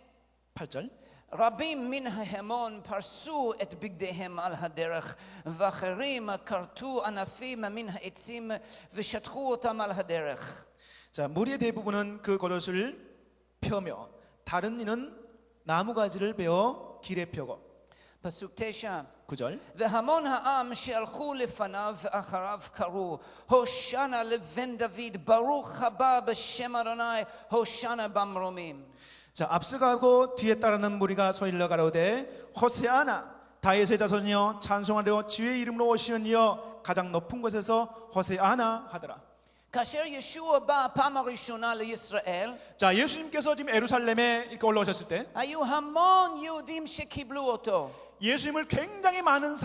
8절. רבים מן ההמון פרסו את בגדיהם על הדרך, ואחרים כרתו ענפים מן העצים ושטחו אותם על הדרך. 자, 무리의 대부분은 그 겉옷을 펴며 다른 이는 나무가지를 베어 길에 펴고. פסוק 9. 9절. והמון העם שהלכו לפניו ואחריו קראו, הושענא לבן דוד, ברוך הבא בשם אדוני, הושענא במרומים. 자, 앞서가고 뒤에 따르는 무리가 소리를 가로되 호세아나 다윗의 자손이여 찬송하려 주의 이름으로 오시는 이여 가장 높은 곳에서 호세아나 하더라. כאשר ישוע בא פעם הראשונה לישראל, 자, 예수님께서 지금 예루살렘에 이렇게 올라오셨을 때 היו המון יהודים שקיבלו אותו, 예수님을 굉장히 많은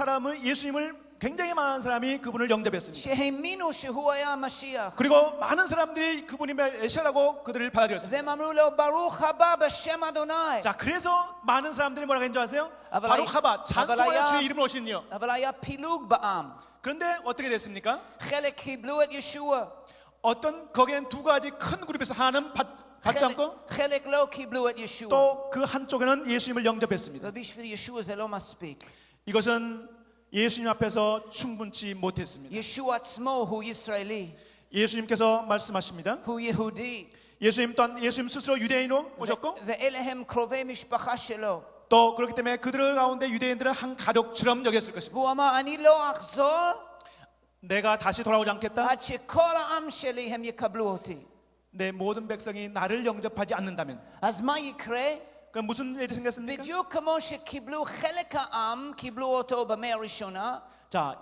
사람이 그분을 영접했습니다. שהאמינו שהוא היה המשיח. 그리고 많은 사람들이 그분이 메시아라고 그들을 받아들였습니다. והם אמרו לו ברוך הבא בשם אדוני. 자, 그래서 많은 사람들이 뭐라고 했는지 아세요? אבל 바룩하바 찬송하여 היה- 주의 이름으로 오시는 이여. אבל היה פילוג בעם. 그런데 어떻게 됐습니까? חלק קיבלו את ישוע, 어떤 거기엔 두 가지 큰 그룹에서 하나는 받지 않고 חלק לא קיבלו את ישוע. 또 그 한쪽에는 예수님을 영접했습니다. ובשביל ישוע זה לא מספיק. 이것은 예수님 앞에서 충분치 못했습니다. ישוע עצמו הוא ישראלי, 예수님께서 말씀하십니다. הוא יהודי, 예수님 또한 예수님 스스로 유대인으로 오셨고 ואלה הם קרובי משפחה שלו. 또 그렇기 때문에 그들 가운데 유대인들은 한 가족처럼 여겼을 것입니다. והוא אמר אני לא אחזור 내가 다시 돌아오지 않겠다. עד שכל העם שלי הם יקבלו אותי. 내 모든 백성이 나를 영접하지 않는다면 אז מה יקרה? 그럼 무슨 일이 생겼습니까? בדיוק כמו שקיבלו חלק העם, קיבלו אותו במאה הראשונה, 자,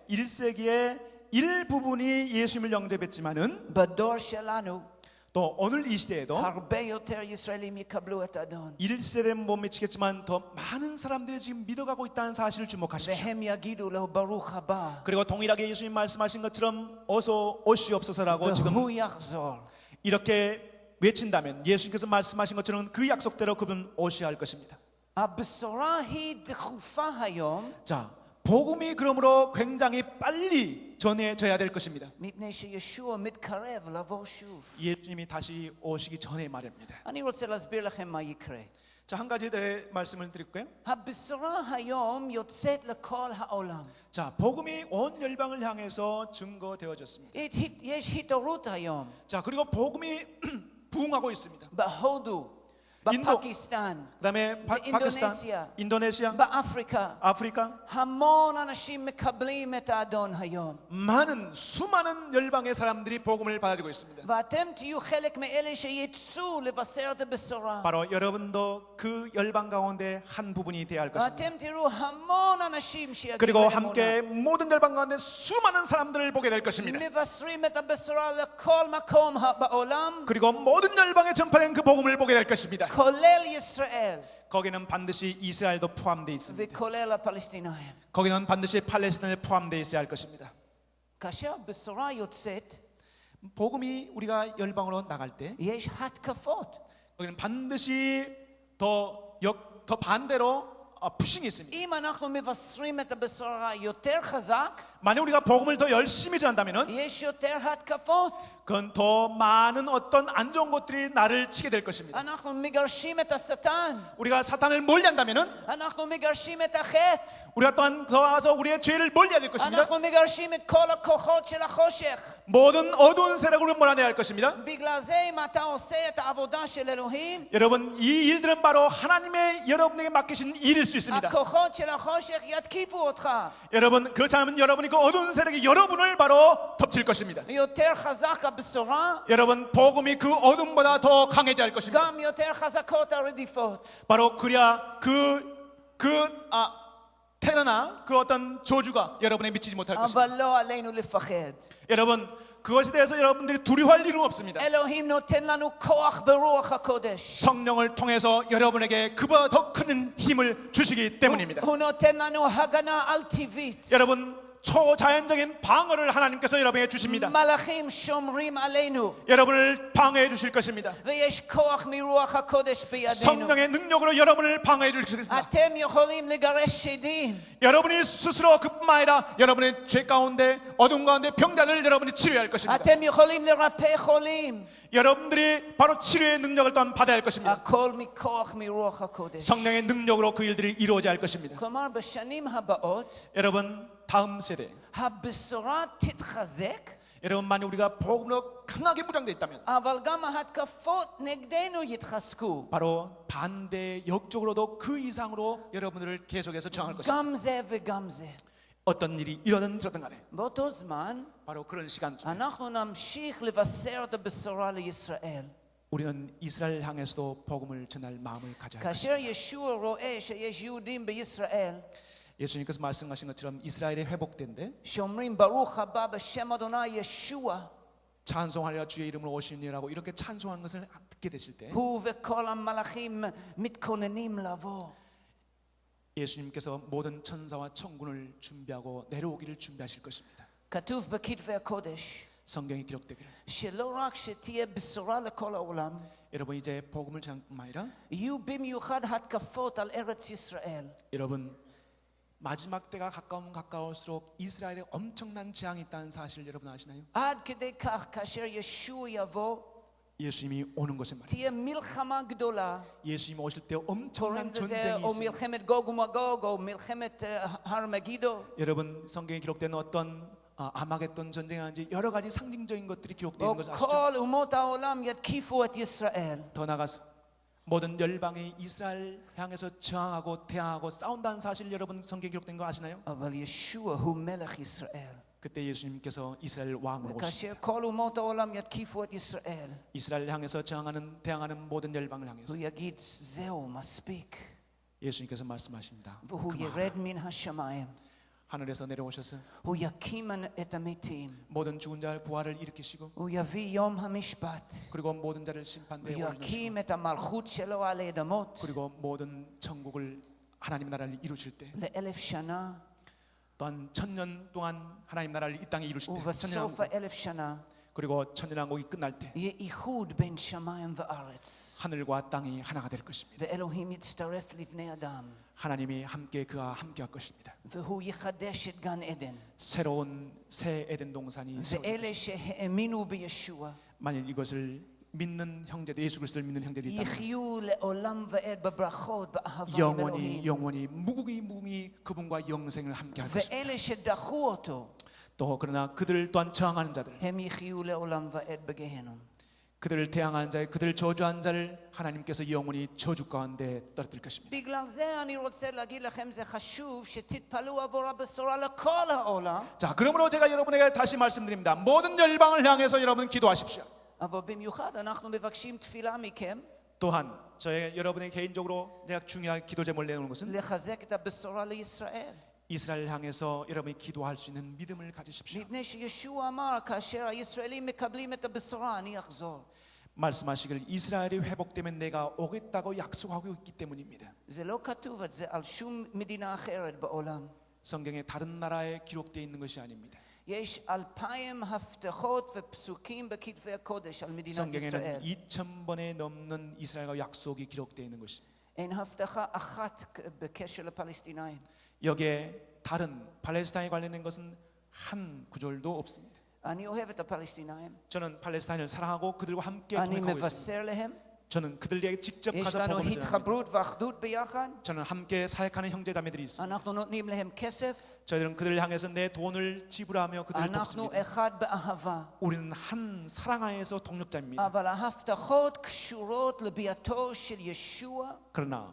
1세기에 일부분이 예수님을 영접했지만은 בדור שלנו 또 오늘 이 시대에도 הרבה יותר ישראלים יקבלו את האדון. 1세대는 못 미치겠지만 더 많은 사람들이 지금 믿어가고 있다는 사실을 주목하십시오. והם יגידו לו ברוך הבא, 그리고 동일하게 예수님 말씀하신 것처럼 어서 오시옵소서라고 지금 והוא יחזור. 이렇게 외친다면 예수님께서 말씀하신 것처럼 그 약속대로 그분 오셔야 할 것입니다. הבשורה היא דחופה היום, 자, 복음이 그러므로 굉장히 빨리 전해져야 될 것입니다. מפני שישוע מתקרב לבוא שוב. 예수님이 다시 오시기 전에 말입니다. אני רוצה להסביר לכם מה יקרה. 자, 한 가지 더 말씀을 드릴까요? הבשורה היום יוצאת לכל העולם. 자, 복음이 온 열방을 향해서 증거되어졌습니다. יש התעוררות היום 자, 그리고 복음이 부흥하고 있습니다. בהודו, 인도, בפקיסטן, 그다음에 파키스탄, 인도네시아, באפריקה. 아프리카 המון אנשים מקבלים את האדון היום. 수많은 열방의 사람들이 복음을 받아들이고 있습니다. ואתם תהיו חלק מאלה שיצאו לבשר את הבשורה. 바로 여러분도 그 열방 가운데 한 부분이 되어야 할 것입니다. ואתם תראו המון אנשים שיגיעו 그리고 לאמונה. 함께 모든 열방 가운데 수많은 사람들을 보게 될 것입니다. מבשרים את הבשורה לכל מקום בעולם, 그리고 모든 열방에 전파된 그 복음을 보게 될 것입니다. כולל ישראל 거기는 반드시 이스라엘도 포함되어 있습니다. וכולל הפלסטינאים. 거기는 반드시 팔레스타인에 포함되어 있어야 할 것입니다. כאשר הבשורה יוצאת, 복음이 우리가 열방으로 나갈 때 יש התקפות. 여기는 반드시 더 반대로 푸싱이 있습니다. אם אנחנו מבשרים את הבשורה יותר חזק, 만약 우리가 복음을 더 열심히 전한다면은 יש יותר התקפות. 그건 더 많은 어떤 안 좋은 것들이 나를 치게 될 것입니다. אנחנו מגרשים את השטן. 우리가 사탄을 멀리한다면은 אנחנו מגרשים את החטא. 우리가 또한 더 와서 우리의 죄를 멀리해야 될 것입니다. אנחנו מגרשים את כל הכוחות של החושך. 모든 어두운 세력을 몰아내야 할 것입니다. בגלל זה אם אתה עושה את העבודה של אלוהים, 여러분 이 일들은 바로 하나님의 여러분에게 맡기신 일일 수 있습니다. הכוחות של החושך יתקיפו אותך. 여러분 그렇지 않으면 여러분이 그 어두운 세력이 여러분을 바로 덮칠 것입니다. יותר חזק הבשורה, 여러분 복음이 그 어둠보다 더 강해져야 할 것입니다. גם יותר חזקות הרדיפות. 바로 그래야 테러나 그 어떤 저주가 여러분에 미치지 못할 것입니다. אבל לא עלינו לפחד. 여러분 그것에 대해서 여러분들이 두려워할 일은 없습니다. אלוהים נותן לנו כוח ברוח הקודש. 성령을 통해서 여러분에게 그보다 더 큰 힘을 주시기 때문입니다. הוא נותן לנו הגנה על טבעית. 여러분 초자연적인 방어를 하나님께서 여러분에게 주십니다. מלאכים שומרים עלינו. 여러분을 방어해 주실 것입니다. ויש כוח מרוח הקודש בידינו. 성령의 능력으로 여러분을 방어해 주실 것입니다. אתם יכולים לגרש שדים. 여러분이 스스로 그뿐만 아니라 여러분의 죄 가운데 어둠 가운데 병자를 여러분이 치료할 것입니다. אתם יכולים לרפא חולים. 여러분들이 바로 치료의 능력을 또한 받아야 할 것입니다. הכל מכוח מרוח הקודש. 성령의 능력으로 그 일들이 이루어져야 할 것입니다. כלומר בשנים הבאות 여러분 다음 세대 הבשורה תתחזק, 여러분 만약 우리가 복음으로 강하게 무장되어 있다면 אבל גם ההתקפות נגדנו יתחזקו. 바로 반대 역적으로도 그 이상으로 여러분들을 계속해서 저항할 것입니다. גם זה וגם זה. 어떤 일이 일어나든 저든 간에 באותו זמן 바로 그런 시간 중에 אנחנו נמשיך לבשר את הבשורה לישראל. 우리는 이스라엘 향해서도 복음을 전할 마음을 가져야 할 것입니다. כאשר ישוע רואה שיש יהודים בישראל 예수님께서 말씀하신 것처럼 이스라엘이 회복된데 שאומרים ברוך הבא בשם אדוני ישוע, 찬송하리라 주의 이름으로 오시니라고 이렇게 찬송하는 것을 듣게 되실 때 הוא וכל המלאכים מתכוננים לבוא. 예수님께서 모든 천사와 천군을 준비하고 내려오기를 준비하실 것입니다. כתוב בכתבי הקודש 성경이 기록되기를 שלא רק שתהיה בשורה לכל העולם, 여러분 이제 복음을 전할 뿐만 아니라 יהיו במיוחד התקפות על ארץ ישראל. 여러분 마지막 때가 가까우면 가까울수록 이스라엘에 엄청난 재앙이 있다는 사실 여러분 아시나요? עד כדי כך כאשר ישוע יבוא 예수님이 오는 것에 말이에요. תהיה מלחמה גדולה. 예수님 오실 때 קוראים 엄청난 לזה 전쟁이 או 있습니다. מלחמת גוג ומגוג או מלחמת הר מגידו. 여러분 성경에 기록된 어떤 아마겟돈 전쟁이라든지 여러 가지 상징적인 것들이 기록되어 있는 것을 아시죠? כל אומות העולם יתקיפו את ישראל. 더 나가서 모든 열방이 이스라엘 향해서 저항하고 대항하고 싸운다는 사실 여러분 성경에 기록된 거 아시나요? אבל ישוע הוא מלך ישראל. 그때 예수님께서 이스라엘 왕으로 오십니다. וכאשר כל אומות העולם יתקיפו את ישראל, 이스라엘 향해서 저항하는 대항하는 모든 열방을 향해서 הוא יגיד זהו מספיק. 예수님께서 말씀하십니다. והוא 그만하라. ירד מן השמיים. 하늘에서 내려오셔서 הוא יקים את המתים. 모든 죽은 자를 부활을 일으키시고 הוא יביא יום המשפט. 그리고 모든 자를 심판대에 הוא 올리시고 יקים את המלכות שלו על האדמות 그리고 모든 천국을 하나님 나라를 이루실 때 ל1,000 שנה, 또한 1000년 동안 하나님 나라를 이 땅에 이루실 때 천년왕국 ובסוף 1,000 שנה 그리고 천년왕국이 끝날 때 יהיה איחוד בין שמיים וארץ. 하늘과 땅이 하나가 될 것입니다. ואלוהים יצטרף לבני אדם. 하나님이 함께 그와 함께 할 것입니다. והוא יחדש את גן עדן. 새로운 새 에덴 동산이 세워질 ואלה 것입니다. שהאמינו בישוע 만일 이것을 믿는 형제들 예수 그리스도를 믿는 형제들이 있다면 יחיו לעולם ועד בברכות, באהבה עם 영원히 אלוהים. 영원히 무궁히 그분과 영생을 함께 할 것입니다. ואלה שדחו אותו, 또 그러나 그들 또한 저항하는 자들 הם יחיו לעולם ועד בגיהנום. 그들을 대항하는 자들 그들을 저주한 자를 하나님께서 영원히 저주 가운데 떨어뜨릴 것입니다. בגלל זה אני רוצה להגיד לכם, זה חשוב שתתפלאו עבור הבשורה לכל העולם, 자, 그러므로 제가 여러분에게 다시 말씀드립니다. 모든 열방을 향해서 여러분 기도하십시오. אבל במיוחד אנחנו מבקשים תפילה מכם 또한 여러분의 개인적으로 제가 중요한 기도 제목을 내놓는 것은 לחזק את הבשורה לישראל. 이스라엘 향해서 여러분이 기도할 수 있는 믿음을 가지십시오. מפני שישוע אמר, כאשר הישראלים מקבלים את הבשורה, אני אחזור. 말씀하시길 이스라엘이 회복되면 내가 오겠다고 약속하고 있기 때문입니다. זה לא כתוב את זה על שום מדינה אחרת בעולם. 성경에 다른 나라에 기록되어 있는 것이 아닙니다. יש 2,000 הבטחות ופסוקים בכתבי הקודש על מדינת ישראל. 성경에는 2,000번에 넘는 이스라엘과 약속이 기록되어 있는 것입니다. אין הבטחה אחת בקשר לפלסטינאים. 여기에 다른 팔레스타인에 관련된 것은 한 구절도 없습니다. אני אוהב את הפלסטינאים. 저는 팔레스타인을 사랑하고 그들과 함께 אני 동행하고 있습니다. מבשר להם. 저는 그들에게 직접 יש 가서 לנו 복음을 전합니다. התחברות ואחדות ביחד. 저는 함께 사역하는 형제 자매들이 있습니다. אנחנו notnim להם כסף. 저희들은 그들을 향해서 내 돈을 지불하며 그들을 אנחנו 돕습니다. אחד באהבה. 우리는 한 사랑 안에서 동력자입니다. אבל ההבטחות קשורות לביאתו של ישוע. 그러나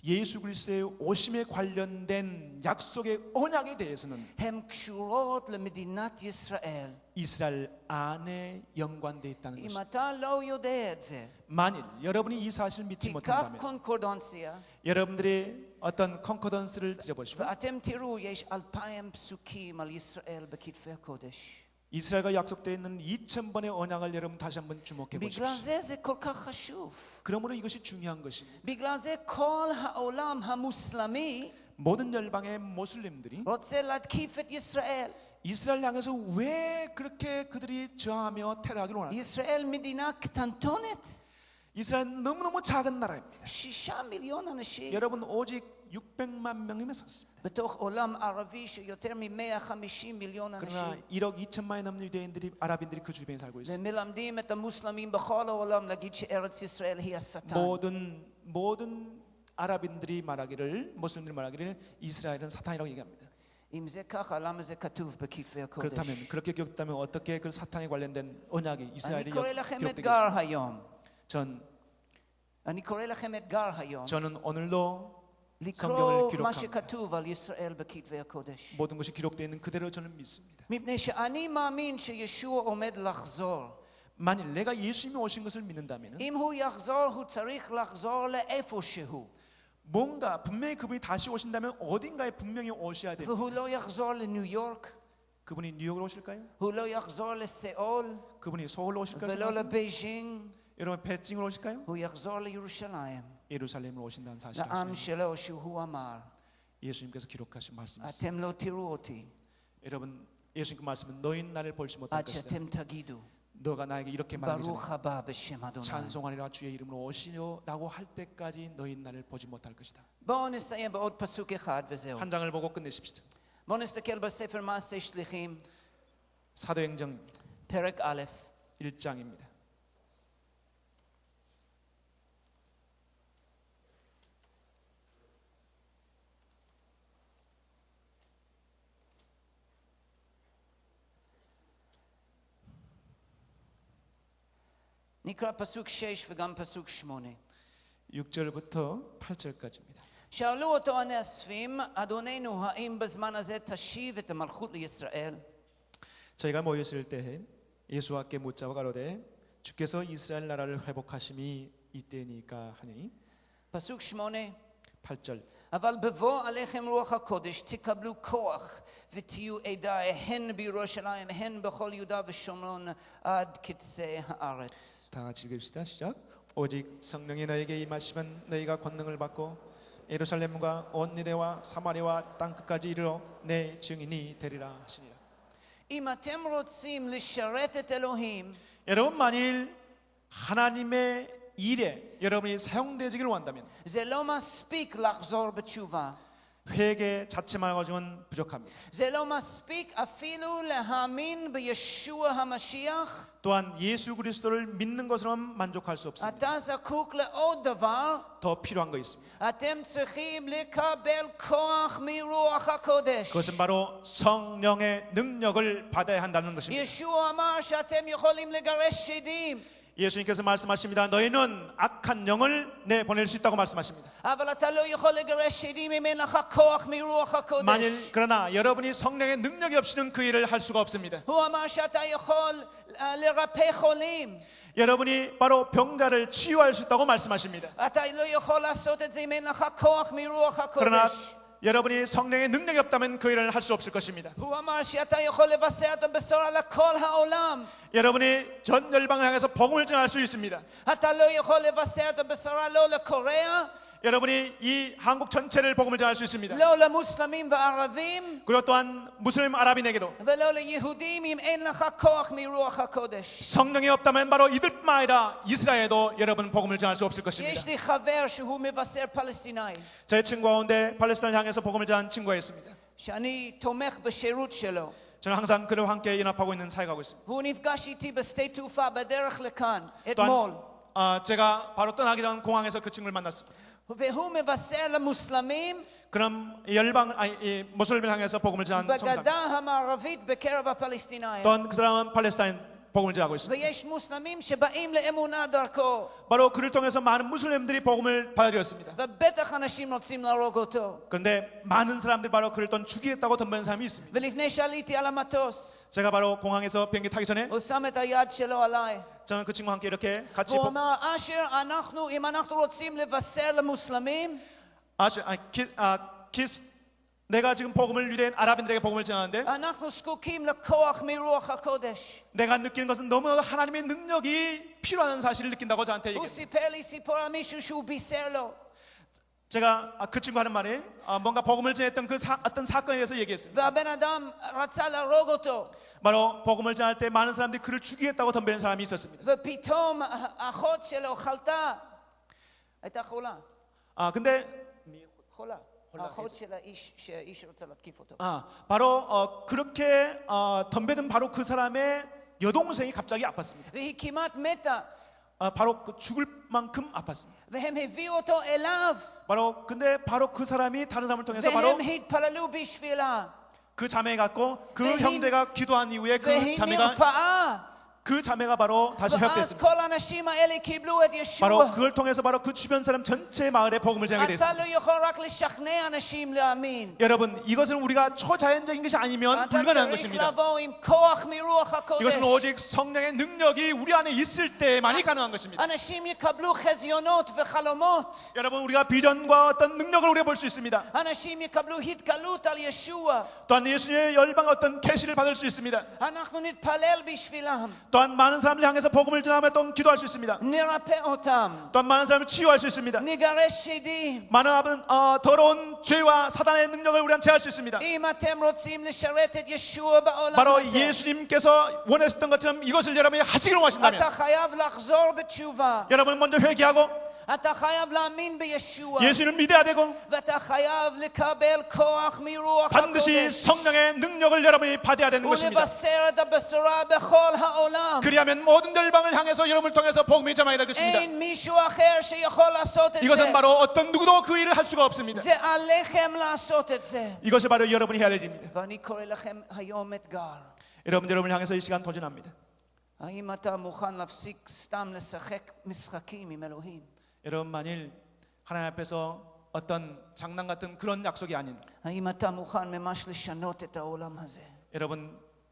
예수 그리스도의 오심에 관련된 약속의 언약에 대해서는 הן קשורות למדינת ישראל. 이스라엘 안에 연관되어 있다는 אם 것입니다. אתה לא יודע את זה, 만일 여러분이 이 사실을 믿지 תיקח 못한다면 קונקורדנציה 여러분들이 어떤 컨코던스를 들여보시고 ואתם תראו יש 2,000 פסוקים על ישראל בכתבי הקודש. 이스라엘과 약속되어 있는 2,000번의 언약을 여러분 다시 한번 주목해 בגלל 보십시오. זה זה כל כך חשוב. 그러므로 이것이 중요한 것입니다. בגלל זה כל העולם המוסלמי 모든 열방의 모슬림들이 רוצה להתקיף את ישראל. 이스라엘 향해서 왜 그렇게 그들이 저항하며 테러하기를 원할까? ישראל מדינה קטנטונת. 이스라엘은 너무너무 작은 나라입니다. 6 מיליון אנשים. 여러분 오직 600만 명이면 섰습니다. בתוך עולם ערבי שיותר מ-150 מיליון 그러나 אנשים. 1억 2천만이 넘는 유대인들이 아랍인들이 그 주변에 살고 있습니다. ומלמדים את המוסלמים בכל העולם להגיד שארץ ישראל היא השטן. 모든 아랍인들이 말하기를 모슬림들이 말하기를 이스라엘은 사탄이라고 얘기합니다. אם זה ככה, למה זה כתוב בכתבי הקודש? 그렇다면 그렇게 기록되면 어떻게 그 사탄에 관련된 언약이 이스라엘이 אני קורא לכם אתגר 기록되겠습니까? היום. אני קורא לכם אתגר היום. 저는 오늘도 לקרוא 성경을 מה 기록합니다. שכתוב על ישראל בכתבי הקודש. 모든 것이 기록되어 있는 그대로 저는 믿습니다. מפני שאני מאמין שישוע עומד לחזור. 만일 내가 예수님이 오신 것을 믿는다면 אם הוא יחזור, הוא צריך לחזור לאיפה שהוא. 뭔가 분명히 그분이 다시 오신다면 어딘가에 분명히 오셔야 됩니다. והוא לא יחזור לניו יורק, 그분이 뉴욕으로 오실까요? הוא לא יחזור לסיאול, 그분이 서울로 오실까요? ולא לבייג'ינג, 여러분 베징으로 오실까요? הוא יחזור לירושלים, 예루살렘으로 오신다는 사실을 לעם 아시나요? שלו שהוא אמר, 예수님께서 기록하신 말씀이 있습니다. אתם לא תראו אותי 여러분 예수님 그 말씀은 너희는 나를 볼지 못할 עד 것이다. שאתם תגידו, 너가 나에게 이렇게 말하기 전에 ברוך הבא בשם אדוני. 찬송하리라 주의 이름으로 오시려라고 할 때까지 너희는 나를 보지 못할 것이다. בואו נסיים בעוד פסוק אחד וזהו. 한 장을 보고 끝내십시다. בואו נסתכל בספר מעשי שליחים, 사도행전 פרק א'. 1장입니다. נקרא פסוק 6 וגם פסוק 8. 6절부터 8절까지입니다. שאלו אותו הנאספים, אדוננו, האם בזמן הזה תשיב את המלכות לישראל? 저희가 모였을 때 예수와께 묻자고 가로되 주께서 이스라엘 나라를 회복하심이 이때니까 하니. פסוק 8. 8절 אבל בבוא עליכם רוח הקודש תקבלו כוח ותהיו עדה הן בירושלים הן בכל יהודה ושומרון עד קצה הארץ. 다 같이 읽읍시다. 시작. 오직 성령이 너에게 임하시면 너희가 권능을 받고 예루살렘과 온 유대와 사마리아와 땅 끝까지 이르러 내 증인이 되리라 하시니라. אם אתם רוצים לשרת את אלוהים, 여러분 만일 하나님의 일에 여러분이 사용되기를 원한다면 זה לא מספיק לחזור בתשובה. 회개 자체만 가지고는 부족합니다. זה לא מספיק אפילו להאמין בישוע המשיח. 또한 예수 그리스도를 믿는 것으로만 만족할 수 없습니다. אתה זקוק לעוד דבר. 더 필요한 거 있습니다. אתם צריכים לקבל כוח מרוח הקודש. 그것은 바로 성령의 능력을 받아야 한다는 것입니다. ישוע אמר שאתם יכולים לגרש שדים. 예수님께서 말씀하십니다. 너희는 악한 영을 내보낼 수 있다고 말씀하십니다. אבל אתה לא יכול לגרש שדים אם אין לך כוח מרוח הקודש. 만일 그러나 여러분이 성령의 능력이 없이는 그 일을 할 수가 없습니다. הוא אמר שאתה יכול לרפא חולים. 여러분이 바로 병자를 치유할 수 있다고 말씀하십니다. אתה לא יכול לעשות את זה אם אין לך כוח מרוח 그러나 הקודש. 여러분이 성령의 능력이 없다면 그 일을 할 수 없을 것입니다. הוא אמר שאתה יכול לבשר את הבשורה לכל העולם. 여러분이 전 열방을 향해서 복음을 전할 수 있습니다. אתה לא יכול לבשר את הבשורה לא לקוריאה, 여러분이 이 한국 전체를 복음을 전할 수 있습니다. לא למוסלמים וערבים 그리고 또한 무슬림 아랍인에게도 ולא ליהודים אם אין לך כוח מרוח הקודש. 성령이 없다면 바로 이들뿐만 아니라 이스라엘에도 여러분 복음을 전할 수 없을 것입니다. יש לי חבר שהוא מבשר פלסטיני, 제 친구 가운데 팔레스타인을 향해서 복음을 전한 친구가 있습니다. שאני תומך בשירות שלו. 저는 항상 그와 함께 연합하고 있는 사역하고 있습니다. והוא נפגש איתי בשדה תעופה בדרך לכאן, 또한 אתמול. 제가 바로 떠나기 전 공항에서 그 친구를 만났습니다. והוא מבשר למוסלמים 그럼 이 모슬림을 향해서 복음을 전한 성상. בגדה המערבית בקרב הפלסטינאים. 또한 그 사람은 팔레스타인 복음을 전하고 있습니다. ויש מוסלמים שבאים לאמונה דרכו. 바로 그를 통해서 많은 무슬림들이 복음을 받아들였습니다. ובטח אנשים רוצים להרוג אותו. 그런데 많은 사람들이 바로 그를 또 죽이겠다고 덤비는 사람이 있습니다. ולפני שעליתי על המטוס, 제가 바로 공항에서 비행기 타기 전에 הוא שם את היד שלו עליי. 저는 그 친구와 함께 이렇게 같이 והוא אמר, אשר, אם אנחנו רוצים לבשר למוסלמים, 내가 지금 복음을 유대인 아랍인들에게 복음을 전하는데 אנחנו זקוקים לכוח מרוח הקודש. 내가 느끼는 것은 너무나도 하나님의 능력이 필요한 사실을 느낀다고 저한테 הוא 얘기했어요. סיפר לי סיפור על מישהו שהוא בישר לו. 제가 그 친구 하는 말이 뭔가 복음을 전했던 어떤 사건에 대해서 얘기했습니다. והבן אדם רצה להרוג אותו. 바로 복음을 전할 때 많은 사람들이 그를 죽이겠다고 덤비는 사람이 있었습니다. ופתאום האחות שלו חלתה. הייתה חולה. 근데 חולה. האחות של האיש שהאיש רוצה להתקיף אותו. 바로 그렇게 덤벼든 바로 그 사람의 여동생이 갑자기 아팠습니다. והיא כמעט מתה. 바로 그 죽을 만큼 아팠습니다. והם הביאו אותו אליו. 근데 바로 그 사람이 다른 사람을 통해서 바로 והם התפללו בשבילה. 그 자매 갖고 그 형제가 기도한 이후에 그 והיא 자매가 נרפאה. 바로 다시 ואז 회복됐습니다. כל האנשים האלה קיבלו את ישוע. 바로 그걸 통해서 바로 그 주변 사람 전체 마을에 복음을 전하게 אתה 됐습니다. לא יכול רק לשכנע אנשים להאמין. 여러분, 이것은 우리가 초자연적인 것이 아니면 אתה 불가능한 צריך 것입니다. לבוא עם כוח מרוח הקודש. 이것은 오직 성령의 능력이 우리 안에 있을 때만이 가능한 것입니다. אנשים יקבלו חזיונות וחלומות. 여러분, 우리가 비전과 어떤 능력을 우리가 볼 수 있습니다. אנשים יקבלו התגלות על ישוע. 또한 예수님의 열방 어떤 계시를 받을 수 있습니다. אנחנו נתפלל בשבילם. 또한 많은 사람들 향해서 복음을 전하며 또 기도할 수 있습니다. נרפא אותם. 또한 많은 사람을 치유할 수 있습니다. נגרש שדים. 많은 더러운 죄와 사단의 능력을 우리는 제할 수 있습니다. אם אתם רוצים לשרת את ישוע בעולם 바로 הזה, 예수님께서 원하셨던 것처럼 이것을 여러분이 하시기를 원하신다면 אתה חייב לחזור בתשובה. 여러분 먼저 회개하고 אתה חייב להאמין בישוע. 예수님을 믿어야 되고 ואתה חייב לקבל כוח מרוח 반드시 הקודש. 성령의 능력을 여러분이 받아야 되는 것입니다. ולבשר את הבשורה בכל העולם. 그리하면 모든 열방을 향해서 여러분을 통해서 복음이 전하게 될 것입니다. אין מישהו אחר שיכול לעשות את זה. 이것은 바로 어떤 누구도 그 일을 할 수가 없습니다. זה עליכם לעשות את זה. 이것이 바로 여러분이 해야 될 일입니다. ואני קורא לכם היום אתגר. 여러분을 향해서 이 시간 도전합니다. האם אתה מוכן להפסיק סתם לשחק משחקים עם אלוהים? 여러분 만일 하나님 앞에서 어떤 장난 같은 그런 약속이 아닌 האם אתה מוכן ממש לשנות את העולם הזה?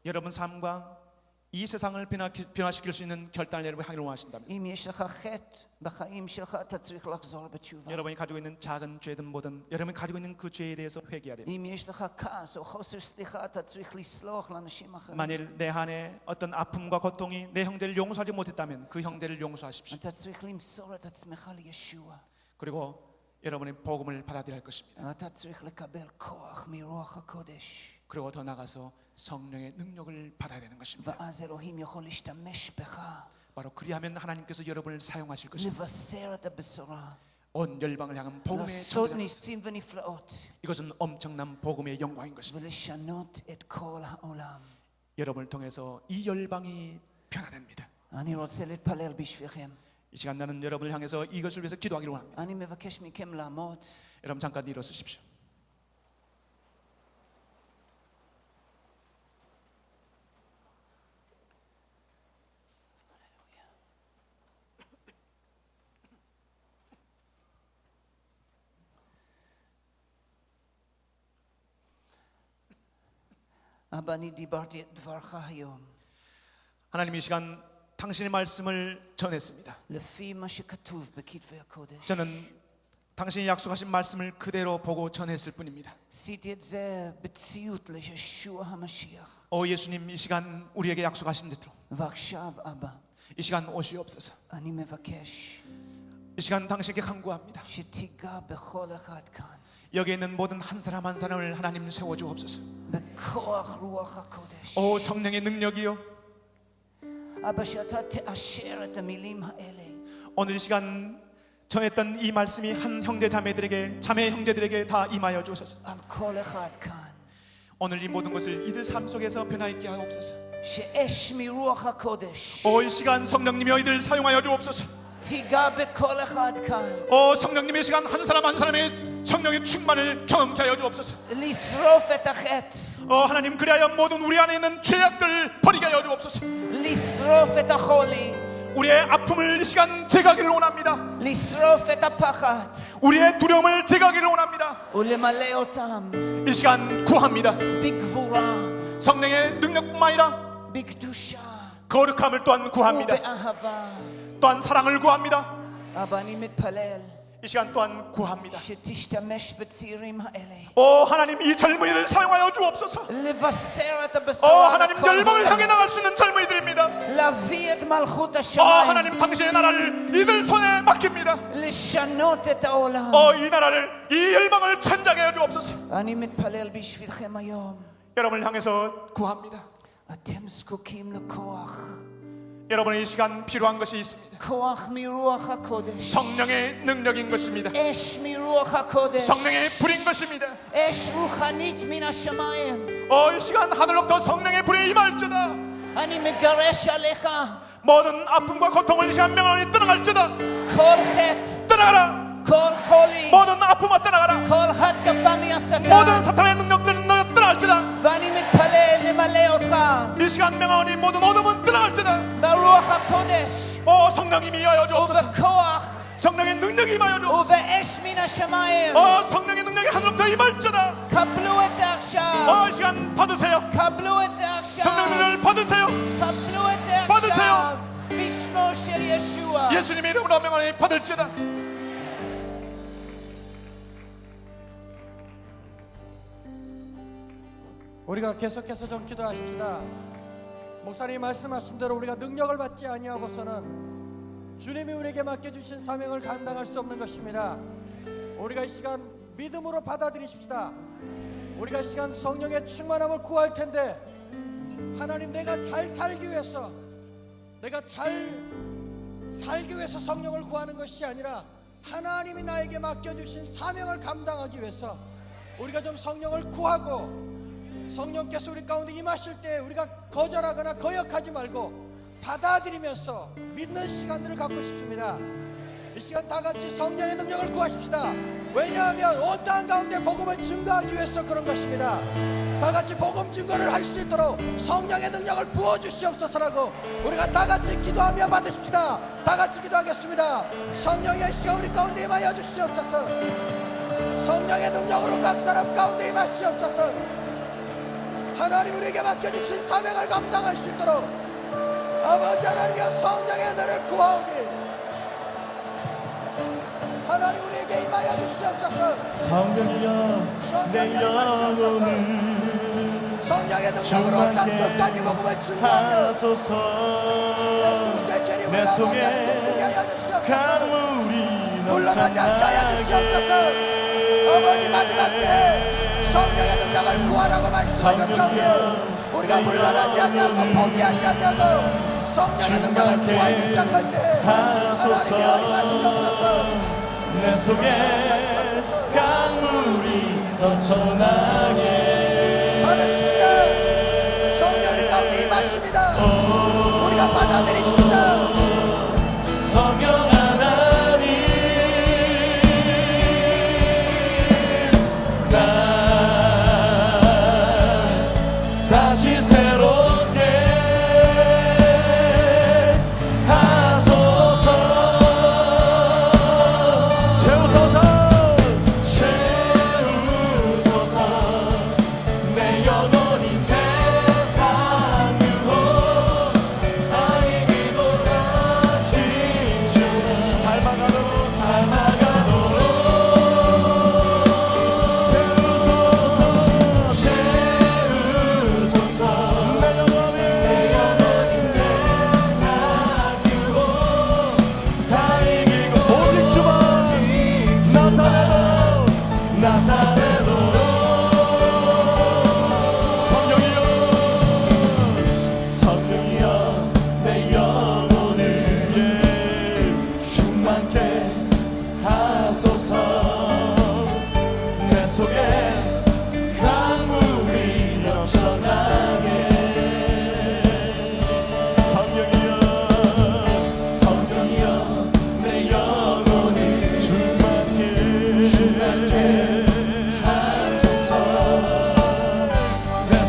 여러분 삶과 이 세상을 변화시킬 수 있는 결단을 여러분이 하기를 원하신다면 אם יש לך חטא בחיים שלך, אתה צריך לחזור בתשובה. 여러분이 가지고 있는 작은 죄든 뭐든 여러분이 가지고 있는 그 죄에 대해서 회개해야 됩니다. אם יש לך כעס או חוסר סליחה, אתה צריך לסלוח לאנשים אחרים. 만일 내 안에 어떤 아픔과 고통이 내 형제를 용서하지 못했다면 그 형제를 용서하십시오. אתה צריך למסור את עצמך לישוע. 그리고 여러분이 복음을 받아들여야 할 것입니다. אתה צריך לקבל כוח מרוח הקודש. 그리고 더 나가서 성령의 능력을 받아야 되는 것입니다. ואז אלוהים יכול להשתמש בך. 바로 그리하면 하나님께서 여러분을 사용하실 것입니다. לבשר את הבשורה. 온 열방을 향한 복음의 לעשות 전도가 ניסים ונפלאות. 이것은 엄청난 복음의 영광인 것입니다. ולשנות את כל העולם. 여러분을 통해서 이 열방이 변화됩니다. אני רוצה להתפלל בשבילכם. 이 시간 나는 여러분을 향해서 이것을 위해서 기도하기를 원합니다. אני מבקש מכם לעמוד. 여러분 잠깐 일어서십시오. אבא, אני דיברתי את דברך היום. 하나님 이 시간 당신의 말씀을 전했습니다. לפי מה שכתוב בכתבי הקודש. 저는 당신이 약속하신 말씀을 그대로 보고 전했을 뿐입니다. עשיתי את זה בציות לישוע המשיח. 오 예수님 이 시간 우리에게 약속하신 대로 ועכשיו, אבא, 이 시간 오시옵소서. אני מבקש 이 시간 당신께 간구합니다. שתיגע בכל אחד כאן 여기 있는 모든 한 사람 한 사람을 하나님 세워주옵소서. בכוח רוח הקודש. 오 성령의 능력이요, אבא, שאתה תאשר את המילים האלה 오늘 이 시간 전했던 이 말씀이 한 형제 자매들에게, 자매 형제들에게 다 임하여 주옵소서. על כל אחד כאן. 오늘 이 모든 것을 이들 삶 속에서 변화있게 하옵소서. שאש מרוח הקודש 오 이 시간 성령님이 이들 사용하여 주옵소서. תיגע בכל אחד כאן. 오 성령님의 시간 한 사람 한 사람의 성령의 충만을 경험케 하여 주옵소서. לשרוף את החטא. 하나님 그리하여 모든 우리 안에 있는 죄악들을 버리게 하여 주옵소서. לשרוף את החולי. 우리의 아픔을 이 시간 제거하기를 원합니다. לשרוף את הפחד. 우리의 두려움을 제거하기를 원합니다. ולמלא אותם 이 시간 구합니다. בגבורה, 성령의 능력뿐만 아니라 בקדושה 거룩함을 또한 구합니다. ובאהבה. 또한 사랑을 구합니다. אבא, אני מתפלל 이 시간 또한 구합니다. שתשתמש בצעירים האלה 오 하나님 이 젊은이들 사용하여 주옵소서. לבשר את 오 הבשורה 하나님 לכל 열방을 향해 העולם. 나갈 수 있는 젊은이들입니다. להביא את מלכות 오 השמיים, 하나님 당신의 나라를 이들 손에 맡깁니다. לשנות את העולם. 이 나라를, 이 열방을 천장해 하여 주옵소서. אני מתפלל בשבילכם היום. 여러분을 향해서 구합니다. אתם זקוקים לכוח, 여러분의 이 시간 필요한 것이 있습니다. כוח מרוח הקודש, 성령의 능력인 것입니다. אש מרוח הקודש, 성령의 불인 것입니다. אש רוחנית מן השמיים. 이 시간 하늘로부터 성령의 불이 임할지다. אני מגרש עליך 모든 아픔과 고통을 이 시간 명하니 떠나갈지다. כל חטא, 떠나가라. כל חולי, 모든 아픔아 떠나가라. כל התקפה 모든 מהשטן. 사탄의 능력들은 너 떠나갈지다. ואני מתפלל למלא אותך 이 시간 명하니 모든 어둠은 떠나갈지다. ברוח הקודש 성령님이 임하여 주옵소서. ובכוח 성령의 능력이 임하여 주옵소서. ובאש מן השמיים. 성령의 능력이 하늘로부터 임할지다. קבלו את זה עכשיו. 이 시간 받으세요. קבלו את זה עכשיו. 성령님을 받으세요. קבלו את זה 받으세요. עכשיו. בשמו של ישוע. 예수님의 이름으로 명하니 받을지다. 우리가 계속해서 좀 기도하십시다. 목사님이 말씀하신 대로 우리가 능력을 받지 아니하고서는 주님이 우리에게 맡겨주신 사명을 감당할 수 없는 것입니다. 우리가 이 시간 믿음으로 받아들이십시다. 우리가 이 시간 성령의 충만함을 구할 텐데, 하나님 내가 잘 살기 위해서, 내가 잘 살기 위해서 성령을 구하는 것이 아니라 하나님이 나에게 맡겨주신 사명을 감당하기 위해서 우리가 좀 성령을 구하고, 성령께서 우리 가운데 임하실 때 우리가 거절하거나 거역하지 말고 받아들이면서 믿는 시간들을 갖고 싶습니다. 이 시간 다 같이 성령의 능력을 구하십시다. 왜냐하면 온 땅 가운데 복음을 증거하기 위해서 그런 것입니다. 다 같이 복음 증거를 할 수 있도록 성령의 능력을 부어주시옵소서라고 우리가 다 같이 기도하며 받으십시다. 다 같이 기도하겠습니다. 성령의 시간 우리 가운데 임하여 주시옵소서. 성령의 능력으로 각 사람 가운데 임하시옵소서. 하나님 우리에게 맡겨주신 사명을 감당할 수 있도록 아버지 하나님의 성령의 은혜를 구하오니 하나님 우리에게 임하여 주시옵소서. 성령이여 내 영혼을 성령의 능력으로 땅 끝까지 복음을 증거하며 하소서. 내 속에 강물이 물러나지 않게 하여 주시옵소서. 아버지 마지막 때 성령의 능력을 구하라고 말씀하셨사오니 우리가 물러나지 아니하고 포기하지 아니하고 성령의 능력을 구하기 시작할 때 하나님이 임하시옵소서. 내 속에 강물이 넘쳐나게 받으십시다. 성령의 가운데 임하십니다. 우리가 받아들이십시다. 성령 하나님 날 다시 새롭게 하소서. 채우소서 채우소서 내 영혼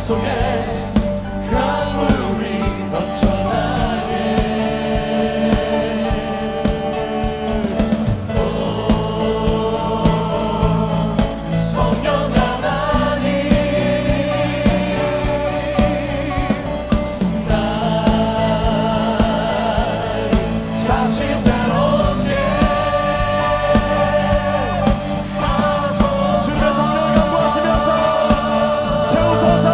속에 강물이 넘쳐나게 성령 하나님 날 다시 새롭게 하소서 주의 성령을 간구하시면서 채우소서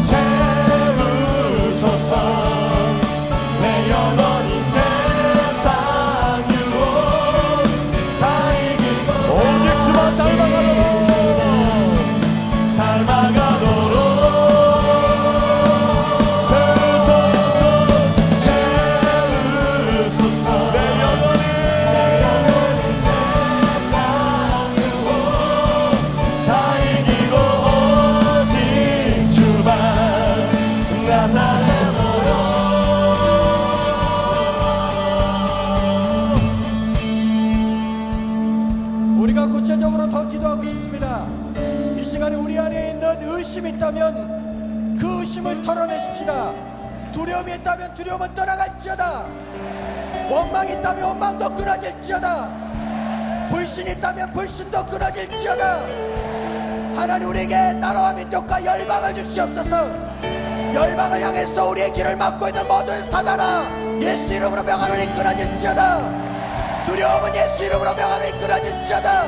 채우소서 내 영혼이 세상 유혹 다 이기고 오직 주만 닮아가도록 채우소서 채우소서 내 영혼이 세상 유혹 다 이기고 오직 주만 나타내도록 우리가 구체적으로 더 기도하고 싶습니다. 이 시간에 우리 안에 있는 의심이 있다면 그 의심을 털어내십시다. 두려움이 있다면 두려움은 떠나갈지어다. 원망이 있다면 원망도 끊어질지어다. 불신이 있다면 불신도 끊어질지어다. 하나님 우리에게 나라와 민족과 열방을 주시옵소서. 열방을 향해서 우리의 길을 막고 있는 모든 사단아 예수 이름으로 명하노니 끊어질지어다. 두려움은 예수 이름으로 명하노니 끊어질지어다.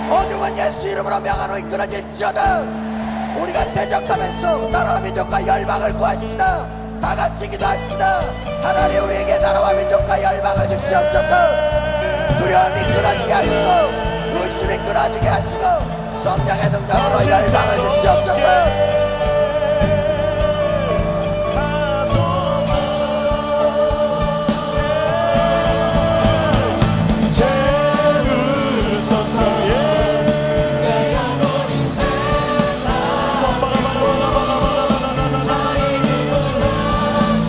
어둠은 예수 이름으로 명하노니 끊어질지어다. 우리가 대적하면서 나라와 민족과 열방을 구하십시다. 다 같이 기도하십시다. 하나님 우리에게 나라와 민족과 열방을 주시옵소서. 두려움이 끊어지게 하시고 의심이 끊어지게 하시고 성령의 능력으로 열방을 주시옵소서. 채우소서 내 영혼이 세상 다 이기고 다시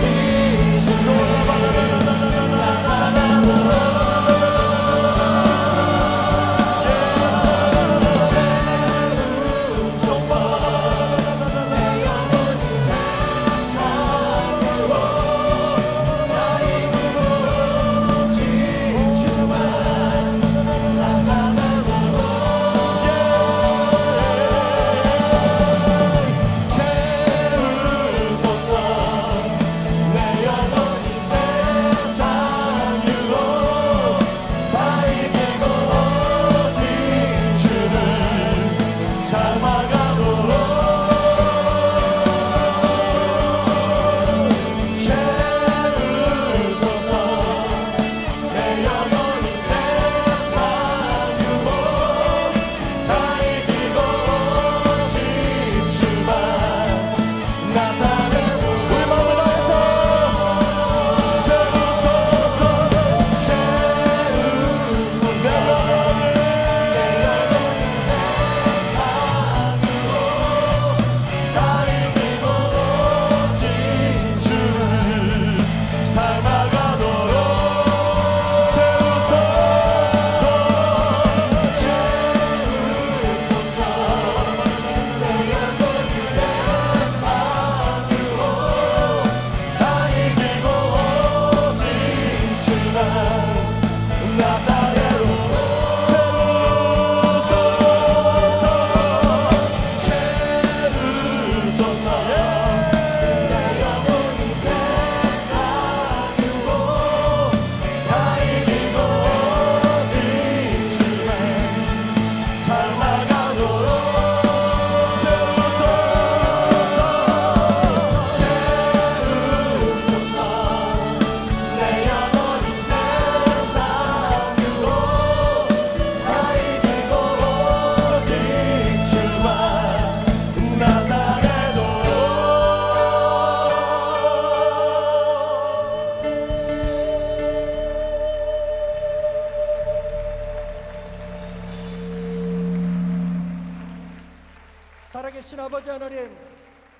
살아계신 아버지 하나님,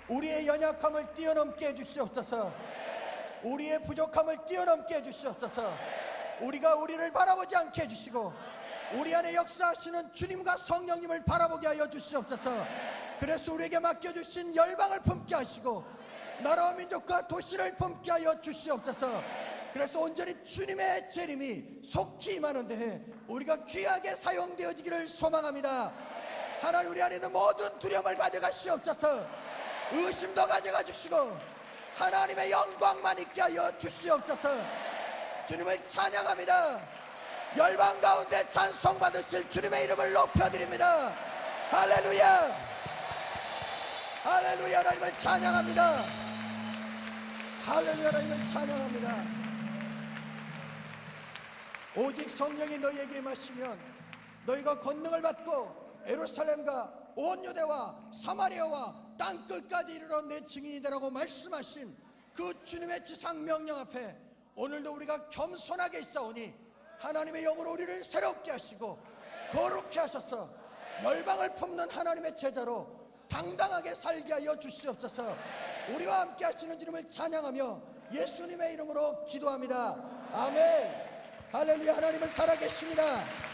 우리의 연약함을 뛰어넘게 해주시옵소서. 우리의 부족함을 뛰어넘게 해주시옵소서. 우리가 우리를 바라보지 않게 해주시고 우리 안에 역사하시는 주님과 성령님을 바라보게 하여 주시옵소서. 그래서 우리에게 맡겨주신 열방을 품게 하시고 나라와 민족과 도시를 품게 하여 주시옵소서. 그래서 온전히 주님의 재림이 속히 임하는 데에 우리가 귀하게 사용되어지기를 소망합니다. 하나님, 우리 안에 있는 모든 두려움을 가져가시옵소서. 의심도 가져가 주시고 하나님의 영광만 있게 하여 주시옵소서. 주님을 찬양합니다. 열방 가운데 찬송 받으실 주님의 이름을 높여드립니다. 할렐루야, 할렐루야. 하나님을 찬양합니다. 할렐루야. 하나님을 찬양합니다. 오직 성령이 너희에게 임하시면 너희가 권능을 받고 예루살렘과 온 유대와 사마리아와 땅끝까지 이르러 내 증인이 되라고 말씀하신 그 주님의 지상 명령 앞에 오늘도 우리가 겸손하게 있사오니 하나님의 영으로 우리를 새롭게 하시고 거룩케 하셔서 열방을 품는 하나님의 제자로 당당하게 살게 하여 주시옵소서. 우리와 함께 하시는 주님을 찬양하며 예수님의 이름으로 기도합니다. 아멘. 할렐루야. 하나님은 살아계십니다.